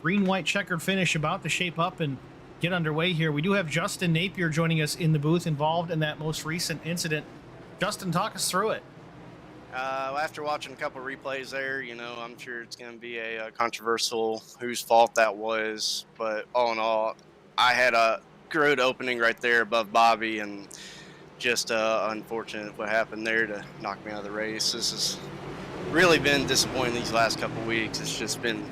green-white checkered finish, about to shape up and get underway here. We do have Justin Napier joining us in the booth, involved in that most recent incident. Justin, talk us through it. After watching a couple replays there, you know, I'm sure it's going to be a controversial whose fault that was. But all in all, I had a good opening right there above Bobby, and just unfortunate what happened there to knock me out of the race. This has really been disappointing these last couple weeks. It's just been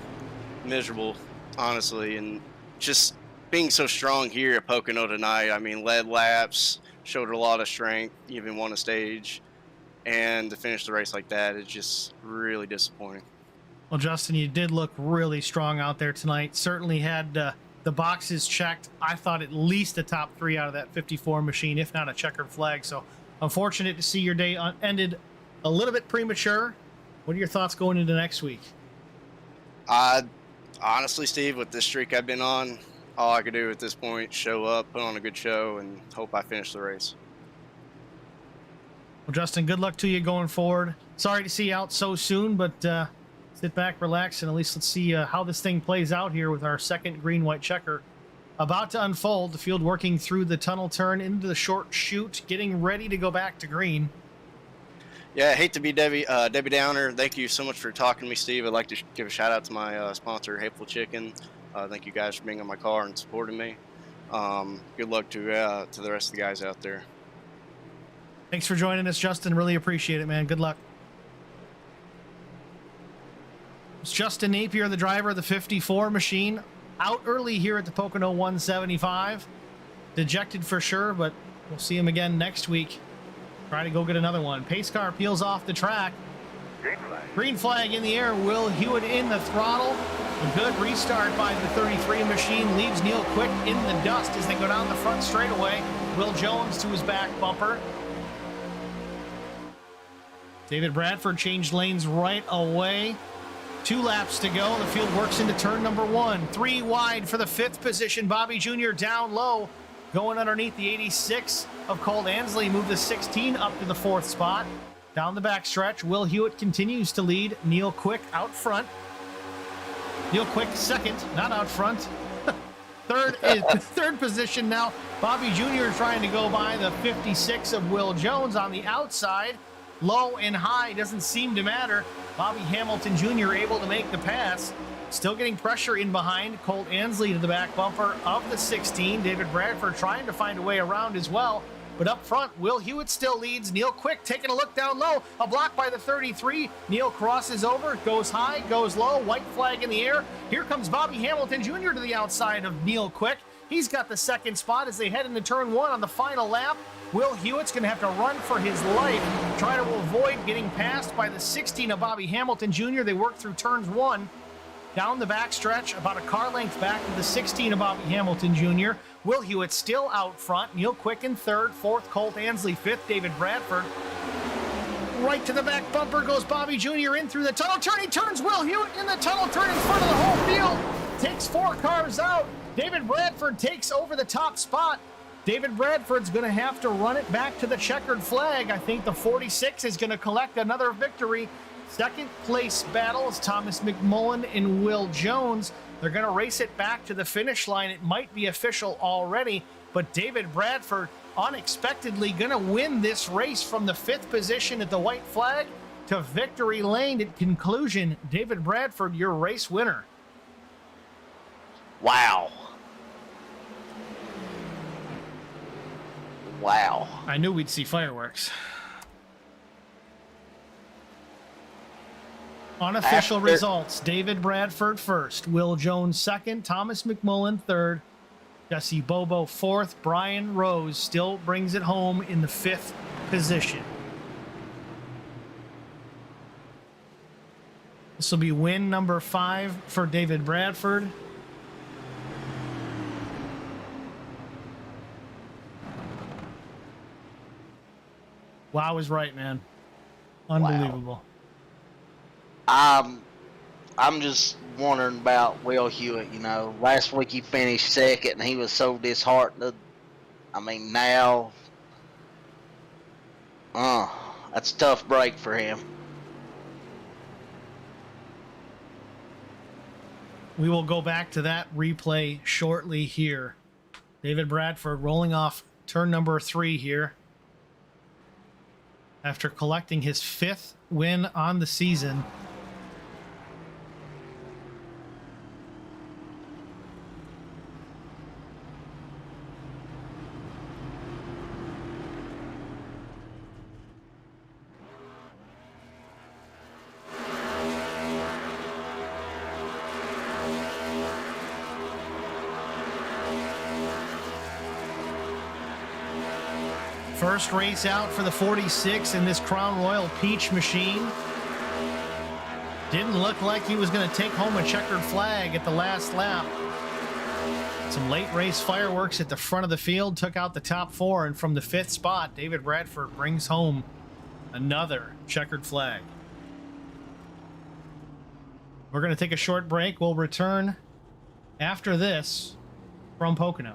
miserable, honestly, and just being so strong here at Pocono tonight. I mean, led laps, showed a lot of strength, even won a stage, and to finish the race like that is just really disappointing. Well, Justin, you did look really strong out there tonight. Certainly had the boxes checked. I thought at least a top 3 out of that 54 machine, if not a checkered flag. So unfortunate to see your day ended a little bit premature. What are your thoughts going into next week? Honestly, Steve, with this streak I've been on, all I could do at this point, show up, put on a good show, and hope I finish the race. Well, Justin, good luck to you going forward. Sorry to see you out so soon, but sit back, relax, and at least let's see how this thing plays out here with our second green-white checker about to unfold. The field working through the tunnel turn into the short chute, getting ready to go back to green. Yeah, I hate to be Debbie Downer. Thank you so much for talking to me, Steve. I'd like to give a shout out to my sponsor, Hateful Chicken. Thank you guys for being on my car and supporting me. Good luck to the rest of the guys out there. Thanks for joining us, Justin. Really appreciate it, man. Good luck. It's Justin Napier, the driver of the 54 machine, out early here at the Pocono 175. Dejected for sure, but we'll see him again next week. Try to go get another one. Pace car peels off the track. Green flag. Green flag in the air. Will Hewitt in the throttle. A good restart by the 33 machine leaves Neil Quick in the dust as they go down the front straightaway. Will Jones to his back bumper. David Bradford changed lanes right away. 2 laps to go. The field works into turn number 1. 3 wide for the 5th position. Bobby Jr. down low. Going underneath the 86 of Colt Ansley. Move the 16 up to the 4th spot. Down the backstretch, Will Hewitt continues to lead. Neil Quick out front. Neil Quick second, not out front. Third position now. Bobby Jr. trying to go by the 56 of Will Jones on the outside. Low and high doesn't seem to matter. Bobby Hamilton Jr. able to make the pass. Still getting pressure in behind. Colt Ansley to the back bumper of the 16. David Bradford trying to find a way around as well. But up front, Will Hewitt still leads. Neil Quick taking a look down low. A block by the 33. Neil crosses over, goes high, goes low. White flag in the air. Here comes Bobby Hamilton Jr. to the outside of Neil Quick. He's got the 2nd spot as they head into turn 1 on the final lap. Will Hewitt's going to have to run for his life, try to avoid getting passed by the 16 of Bobby Hamilton Jr. They work through turns 1. Down the backstretch, about a car length back to the 16 of Bobby Hamilton Jr. Will Hewitt still out front. Neil Quick in 3rd, 4th, Colt Ansley 5th, David Bradford. Right to the back bumper goes Bobby Jr. in through the tunnel turn. He turns Will Hewitt in the tunnel turn in front of the whole field. Takes 4 cars out. David Bradford takes over the top spot. David Bradford's going to have to run it back to the checkered flag. I think the 46 is going to collect another victory. Second place battle is Thomas Mcmullen and Will Jones. They're going to race it back to the finish line. It might be official already, but David Bradford unexpectedly going to win this race from the 5th position at the white flag to victory lane at conclusion. David Bradford, your race winner. Wow. Wow. I knew we'd see fireworks. Unofficial results. David Bradford first. Will Jones second. Thomas Mcmullen third. Jesse Bobo fourth. Brian Rose still brings it home in the 5th position. This will be win number 5 for David Bradford. Wow is right, man. Unbelievable. Wow. I'm just wondering about Will Hewitt. You know, last week he finished 2nd and he was so disheartened. I mean, now, that's a tough break for him. We will go back to that replay shortly here. David Bradford rolling off turn number 3 here after collecting his 5th win on the season. First race out for the 46 in this Crown Royal Peach machine. Didn't look like he was going to take home a checkered flag at the last lap. Some late race fireworks at the front of the field took out the top 4, and from the 5th spot, David Bradford brings home another checkered flag. We're going to take a short break. We'll return after this from Pocono.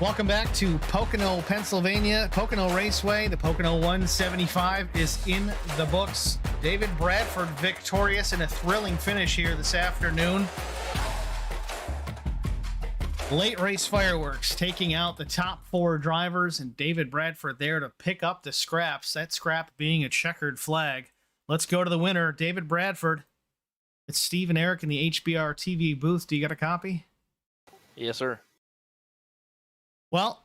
Welcome back to Pocono, Pennsylvania. Pocono Raceway. The Pocono 175 is in the books. David Bradford victorious in a thrilling finish here this afternoon. Late race fireworks taking out the top 4 drivers, and David Bradford there to pick up the scraps, that scrap being a checkered flag. Let's go to the winner, David Bradford. It's Steve and Eric in the HBR TV booth. Do you got a copy? Yes, sir. Well,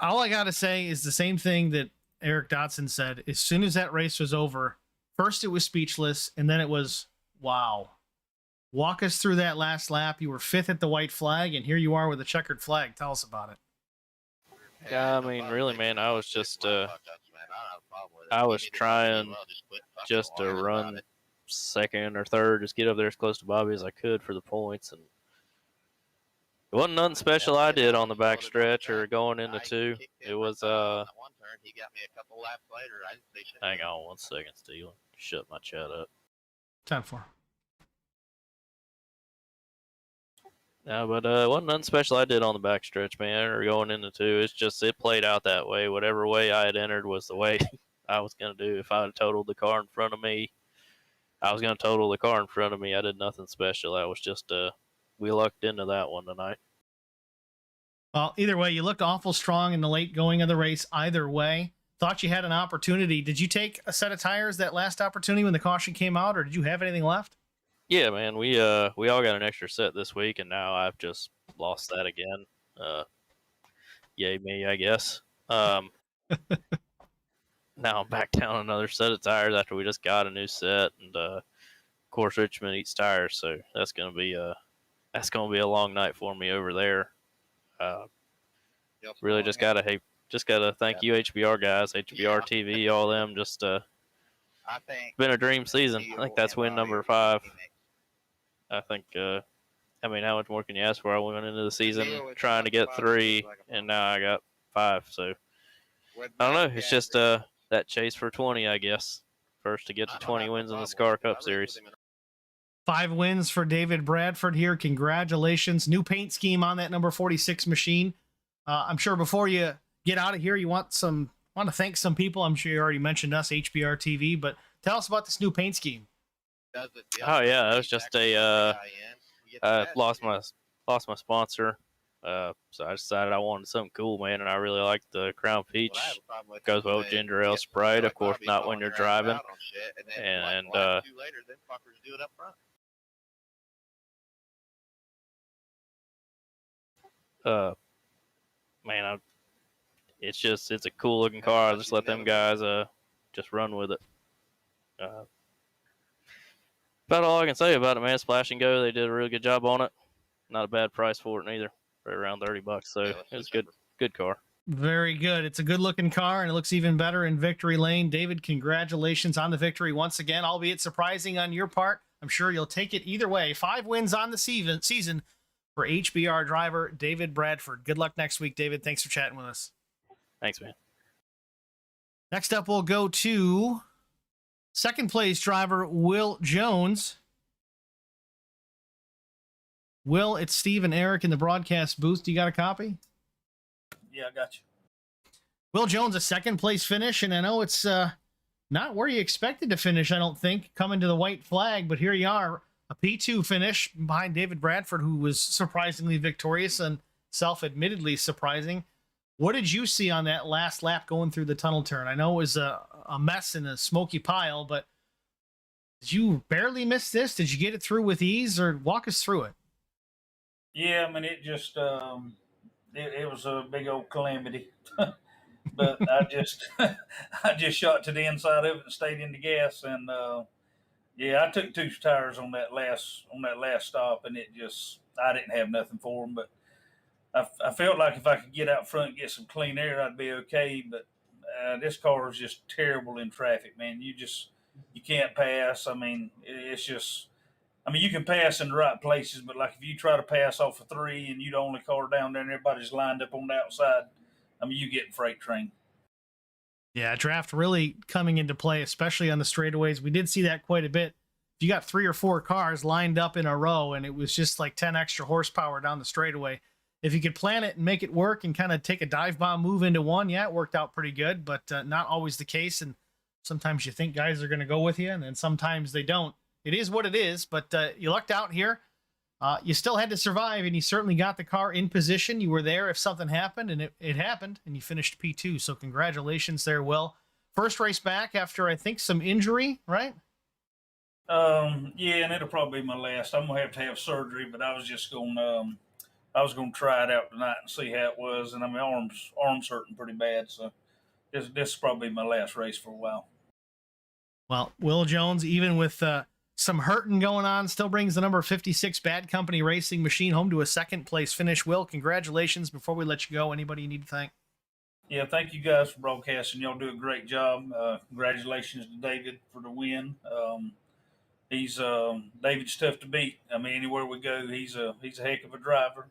all I got to say is the same thing that Eric Dotson said. As soon as that race was over, first it was speechless, and then it was, wow. Walk us through that last lap. You were 5th at the white flag, and here you are with a checkered flag. Tell us about it. Yeah, I mean, really, man, I was just, I was trying just to run second or third, just get up there as close to Bobby as I could for the points, and it wasn't nothing special I did on the back stretch or going into 2. It was, hang on 1 second, Steve. Shut my chat up. 10-4. No, but it wasn't nothing special I did on the back stretch, man, or going into 2. It's just, it played out that way. Whatever way I had entered was the way I was going to do. If I had totaled the car in front of me, I was going to total the car in front of me. I did nothing special. That was just, we lucked into that one tonight. Well, either way, you looked awful strong in the late going of the race. Either way, thought you had an opportunity. Did you take a set of tires that last opportunity when the caution came out, or did you have anything left? Yeah, man, we all got an extra set this week, and now I've just lost that again. Yay me, I guess. Now I'm back down another set of tires after we just got a new set, and of course Richmond eats tires, so that's gonna be a long night for me over there. Really just gotta thank you HBR guys, HBR TV, all them. Just been a dream season. I think that's win number 5. I think I mean, how much more can you ask for? I went into the season trying to get 3, and now I got 5. So I don't know. It's just that chase for 20, I guess. First to get to 20 wins in the Scar Cup Series. 5 wins for David Bradford here. Congratulations. New paint scheme on that number 46 machine. I'm sure before you get out of here, you want to thank some people. I'm sure you already mentioned us, HBR TV, but tell us about this new paint scheme. Oh yeah, it was just I lost my sponsor So I decided I wanted something cool, man, and I really like the Crown Peach. Goes well with ginger ale Sprite, of course, not when you're driving. And man, it's a cool looking car. I just let them guys just run with it. About all I can say about it, man. Splash and Go, they did a really good job on it. Not a bad price for it neither. Right around $30, so it was good car. Very good. It's a good looking car, and it looks even better in victory lane. David, congratulations on the victory once again, albeit surprising on your part. I'm sure you'll take it either way. 5 wins on the season for HBR driver David Bradford. Good luck next week, David. Thanks for chatting with us. Thanks, man. Next up, we'll go to second place driver Will Jones. Will, it's Steve and Eric in the broadcast booth. Do you got a copy? Yeah, I got you. Will Jones, a second place finish, and I know it's not where you expected to finish, I don't think, coming to the white flag, but here you are, a P2 finish behind David Bradford, who was surprisingly victorious and self-admittedly surprising. What did you see on that last lap going through the tunnel turn? I know it was a mess and a smoky pile, but did you barely miss this? Did you get it through with ease, or walk us through it? Yeah, I mean, it just it was a big old calamity. But I just I just shot to the inside of it and stayed in the gas, and yeah, I took 2 tires on that last stop, and it just, I didn't have nothing for them. But I felt like if I could get out front and get some clean air, I'd be okay. But this car is just terrible in traffic, man. You can't pass. I mean, it's just, I mean, you can pass in the right places, but like if you try to pass off of 3 and you the only car down there and everybody's lined up on the outside, I mean, you get freight train. Yeah, draft really coming into play, especially on the straightaways. We did see that quite a bit. You got 3 or 4 cars lined up in a row, and it was just like 10 extra horsepower down the straightaway. If you could plan it and make it work and kind of take a dive bomb move into one, yeah, it worked out pretty good, but not always the case. And sometimes you think guys are going to go with you, and then sometimes they don't. It is what it is, but you lucked out here. You still had to survive, and you certainly got the car in position. You were there if something happened, and it happened, and you finished P2. So congratulations there, Will. First race back after, I think, some injury, right? Yeah, and it'll probably be my last. I'm gonna have surgery, but I was just gonna try it out tonight and see how it was. And I mean, arms hurting pretty bad, so this is probably my last race for a while. Well, Will Jones, even with some hurting going on, still brings the number 56 Bad Company Racing machine home to a second place finish. Will, congratulations. Before we let you go, anybody you need to thank? Yeah, thank you guys for broadcasting. Y'all do a great job. Congratulations to David for the win. David's tough to beat. I mean, anywhere we go, he's a heck of a driver.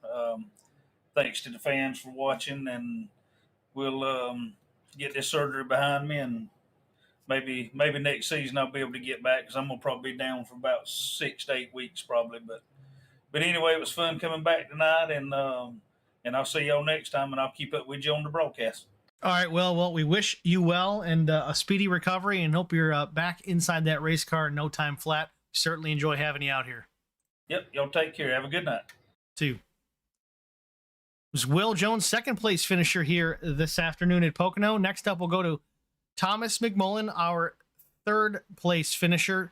Thanks to the fans for watching, and we'll get this surgery behind me, and maybe next season I'll be able to get back, because I'm gonna probably be down for about 6 to 8 weeks probably. But anyway, it was fun coming back tonight, and I'll see y'all next time, and I'll keep up with you on the broadcast. All right, well, we wish you well and a speedy recovery, and hope you're back inside that race car in no time flat. Certainly enjoy having you out here. Yep, y'all take care. Have a good night. 2. It was Will Jones, second place finisher here this afternoon at Pocono. Next up, we'll go to Thomas Mcmullen, our third place finisher.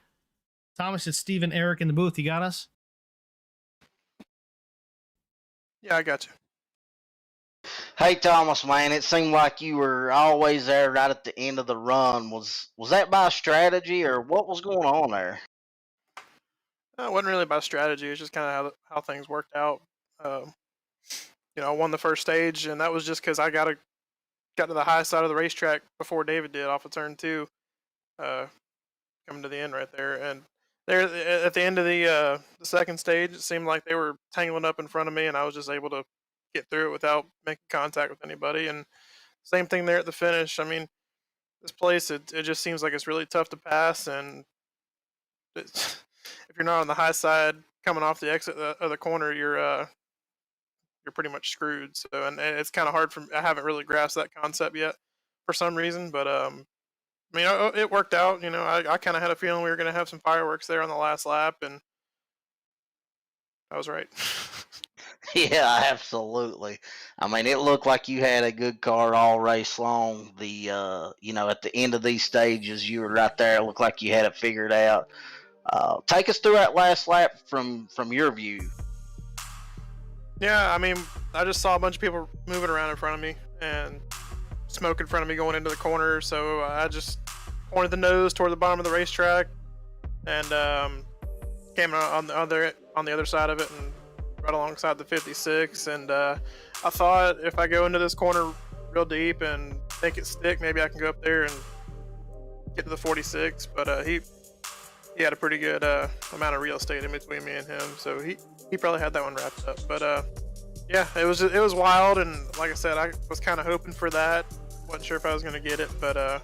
Thomas, it's Steve and Eric in the booth. You got us? Yeah, I got you. Hey, Thomas, man, it seemed like you were always there right at the end of the run. Was that by strategy, or what was going on there? It wasn't really about strategy. It was just kind of how things worked out. I won the first stage, and that was just because I got to the high side of the racetrack before David did off of turn 2, coming to the end right there. And there at the end of the second stage, it seemed like they were tangling up in front of me, and I was just able to get through it without making contact with anybody. And same thing there at the finish. I mean, this place, it just seems like it's really tough to pass, and if you're not on the high side coming off the exit of the corner, you're pretty much screwed. So, and it's kind of hard I haven't really grasped that concept yet for some reason, but I mean, it worked out. I kind of had a feeling we were going to have some fireworks there on the last lap, and I was right. Yeah, absolutely. I mean, it looked like you had a good car all race long. At the end of these stages, you were right there. It looked like you had it figured out. Take us through that last lap from your view. Yeah, I mean, I just saw a bunch of people moving around in front of me and smoke in front of me going into the corner. So I just pointed the nose toward the bottom of the racetrack and came on the other side of it and right alongside the 56. And I thought if I go into this corner real deep and make it stick, maybe I can go up there and get to the 46. But he had a pretty good amount of real estate in between me and him, so he probably had that one wrapped up. But yeah, it was wild, and like I said, I was kind of hoping for that. Wasn't sure if I was gonna get it, but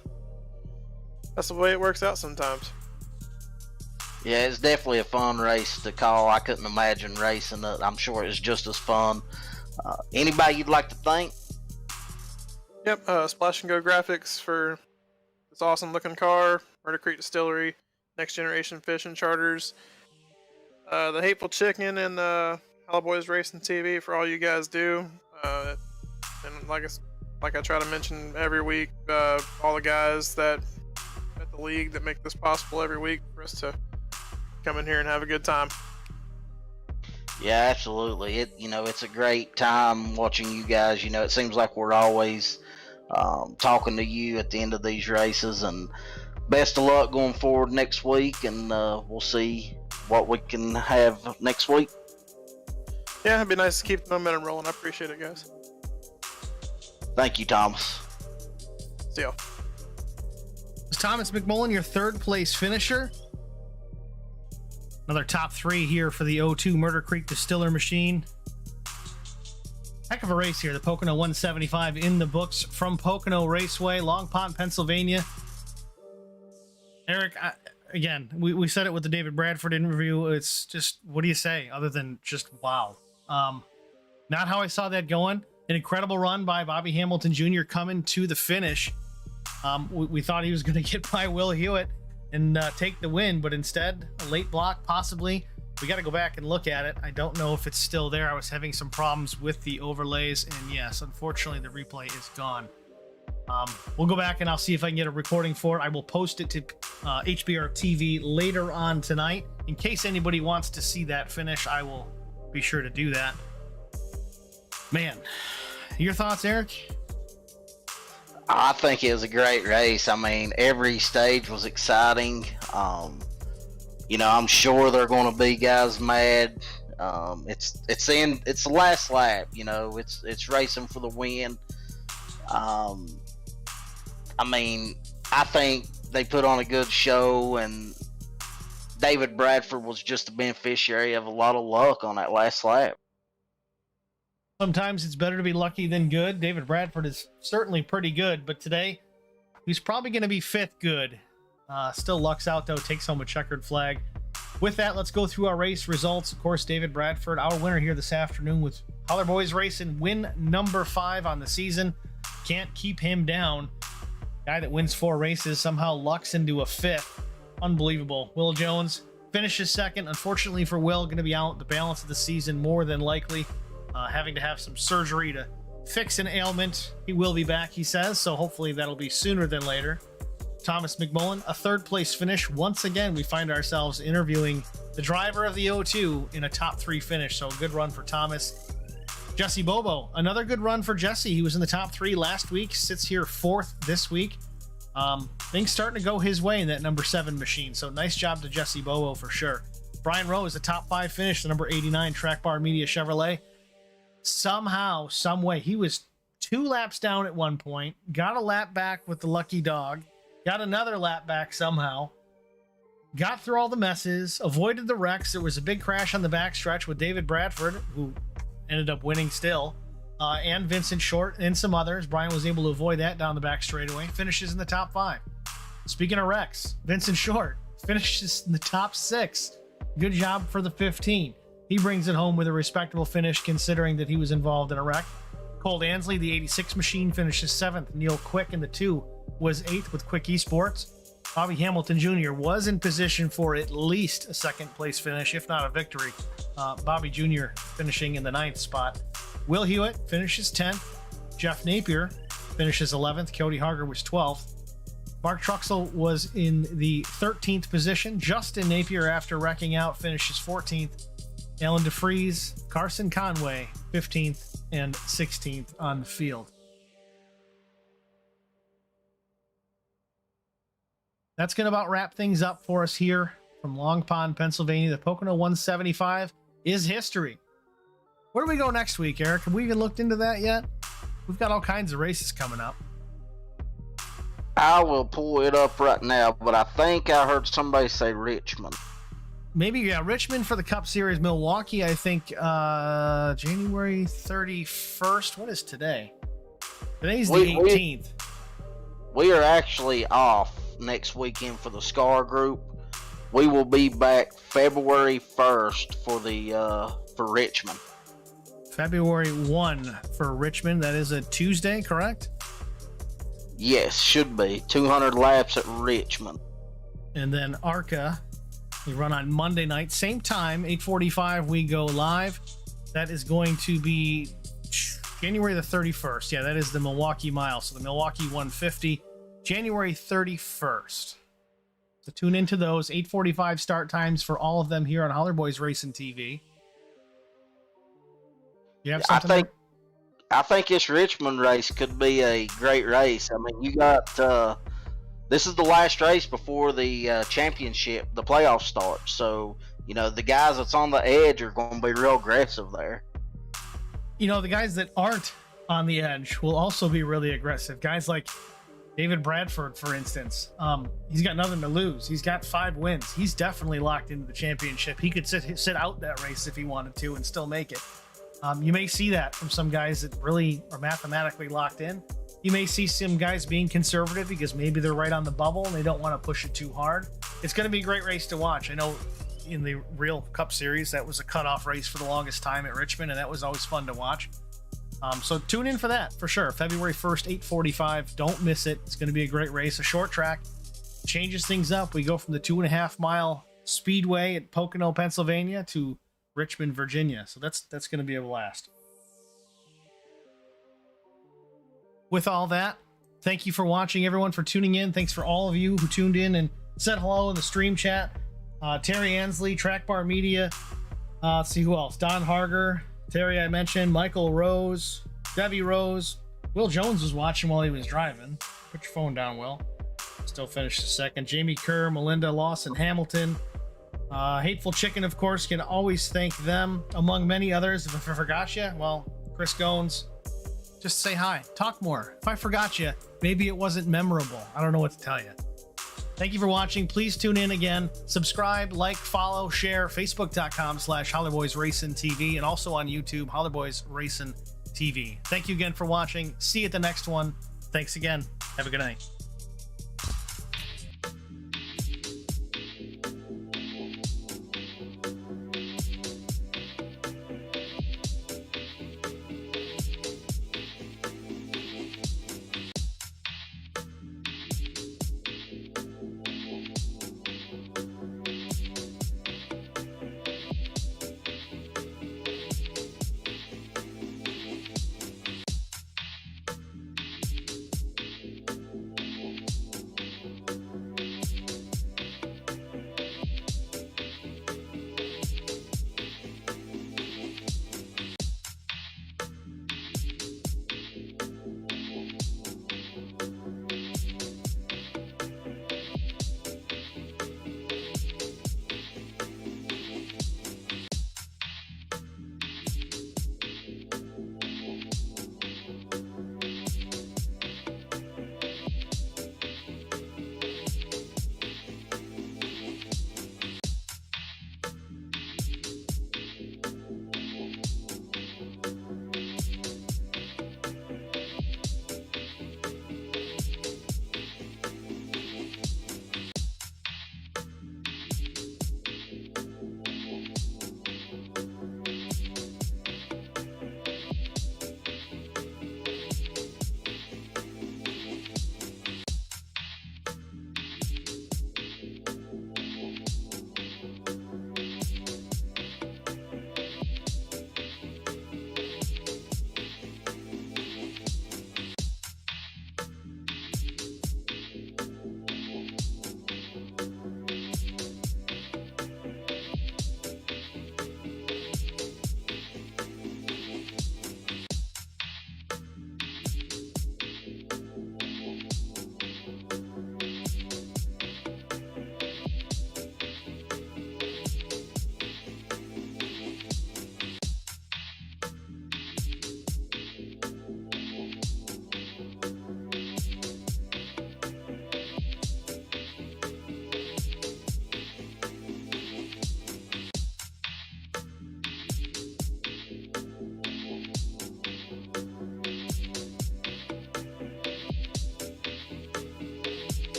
that's the way it works out sometimes. Yeah, it's definitely a fun race to call. I couldn't imagine racing it. I'm sure it's just as fun. Anybody you'd like to thank? Yep, Splash and Go Graphics for this awesome looking car, Murder Creek Distillery, Next Generation Fishing Charters, the Hateful Chicken, and Hello Boys Racing TV for all you guys do. And like I try to mention every week, all the guys that at the league that make this possible every week for us to come in here and have a good time. Yeah, absolutely. It's a great time watching you guys. It seems like we're always talking to you at the end of these races, and best of luck going forward next week, and we'll see what we can have next week. Yeah, it'd be nice to keep the momentum rolling. I appreciate it, guys. Thank you, Thomas. See y'all. Is Thomas Mcmullen your third place finisher? Another top three here for the 02 Murder Creek Distiller machine. Heck of a race here. The Pocono 175 in the books from Pocono Raceway, Long Pond, Pennsylvania. Eric, again, we said it with the David Bradford interview. It's just, what do you say other than just wow? Not how I saw that going. An incredible run by Bobby Hamilton Jr. coming to the finish. We thought he was going to get by Will Hewitt and take the win, but instead, a late block possibly. We got to go back and look at it. I don't know if it's still there. I was having some problems with the overlays, and yes, unfortunately, the replay is gone. We'll go back and I'll see if I can get a recording for it. I will post it to HBR TV later on tonight. In case anybody wants to see that finish, I will be sure to do that. Man, your thoughts, Eric? I think it was a great race. I mean, every stage was exciting. I'm sure there are going to be guys mad. It's the last lap. It's racing for the win. I think they put on a good show, and David Bradford was just a beneficiary of a lot of luck on that last lap. Sometimes it's better to be lucky than good. David Bradford is certainly pretty good, but today he's probably going to be fifth good. Still lucks out, though, takes home a checkered flag. With that, let's go through our race results. Of course, David Bradford, our winner here this afternoon with Holler Boys Racing, win number 5 on the season. Can't keep him down. Guy that wins 4 races somehow lucks into a 5th. Unbelievable. Will Jones finishes second. Unfortunately for Will, going to be out the balance of the season more than likely. Having to have some surgery to fix an ailment. He will be back, he says, so hopefully that'll be sooner than later. Thomas Mcmullen, a third place finish. Once again, we find ourselves interviewing the driver of the 02 in a top 3 finish, so a good run for Thomas. Jesse Bobo, another good run for Jesse. He was in the top 3 last week, sits here 4th this week. Things starting to go his way in that number 7 machine, so nice job to Jesse Bobo for sure. Brian Rowe is a top 5 finish, the number 89 Track Bar Media Chevrolet. Somehow, some way, he was 2 laps down at one point, got a lap back with the lucky dog, got another lap back somehow, got through all the messes, avoided the wrecks. There was a big crash on the backstretch with David Bradford, who ended up winning still, and Vincent Short and some others. Brian was able to avoid that down the back straightaway, finishes in the top 5. Speaking of wrecks, Vincent Short finishes in the top 6. Good job for the 15. He brings it home with a respectable finish considering that he was involved in a wreck. Cole Ansley, the 86 machine, finishes 7th. Neil Quick in the 2 was 8th with Quick Esports. Bobby Hamilton Jr. was in position for at least a second place finish, if not a victory. Bobby Jr. finishing in the 9th spot. Will Hewitt finishes 10th. Jeff Napier finishes 11th. Cody Harger was 12th. Mark Truxell was in the 13th position. Justin Napier, after wrecking out, finishes 14th. Alan DeFries, Carson Conway, 15th and 16th on the field. That's going to about wrap things up for us here from Long Pond, Pennsylvania. The Pocono 175 is history. Where do we go next week, Eric? Have we even looked into that yet? We've got all kinds of races coming up. I will pull it up right now, but I think I heard somebody say Richmond. Maybe, yeah, Richmond for the Cup Series. Milwaukee, I think, January 31st. What is today? Today's the 18th. We are actually off next weekend for the SCAR group. We will be back February 1st for Richmond. February 1 for Richmond. That is a Tuesday, correct? Yes, should be. 200 laps at Richmond. And then ARCA, we run on Monday night, same time, 8:45 we go live. That is going to be January the 31st. Yeah, that is the Milwaukee Mile. So the Milwaukee 150, January 31st. So tune into those 8:45 start times for all of them here on Holler Boys Racing TV. You have something? I think this Richmond race could be a great race. I mean, you got this is the last race before the championship, the playoff starts. So, you know, the guys that's on the edge are going to be real aggressive there. You know, the guys that aren't on the edge will also be really aggressive. Guys like David Bradford, for instance, he's got nothing to lose. He's got 5 wins. He's definitely locked into the championship. He could sit out that race if he wanted to and still make it. You may see that from some guys that really are mathematically locked in. You may see some guys being conservative because maybe they're right on the bubble and they don't want to push it too hard. It's going to be a great race to watch. I know in the real Cup Series, that was a cutoff race for the longest time at Richmond, and that was always fun to watch. So tune in for that, for sure. February 1st, 8:45. Don't miss it. It's going to be a great race. A short track changes things up. We go from the 2.5 mile speedway at Pocono, Pennsylvania to Richmond, Virginia. So that's going to be a blast. With all that, thank you for watching, everyone, for tuning in. Thanks for all of you who tuned in and said hello in the stream chat. Terry Ansley, Track Bar Media. Let's see who else. Don Harger, Terry I mentioned, Michael Rose, Debbie Rose. Will Jones was watching while he was driving. Put your phone down, Will. Still finished second. Jamie Kerr, Melinda Lawson Hamilton. Hateful Chicken, of course, can always thank them, among many others. If I forgot you, well, Chris Goins, just say hi. Talk more. If I forgot you, maybe it wasn't memorable. I don't know what to tell you. Thank you for watching. Please tune in again. Subscribe, like, follow, share. Facebook.com/HollerBoysRacingTV and also on YouTube, Hollerboys Racing TV. Thank you again for watching. See you at the next one. Thanks again. Have a good night.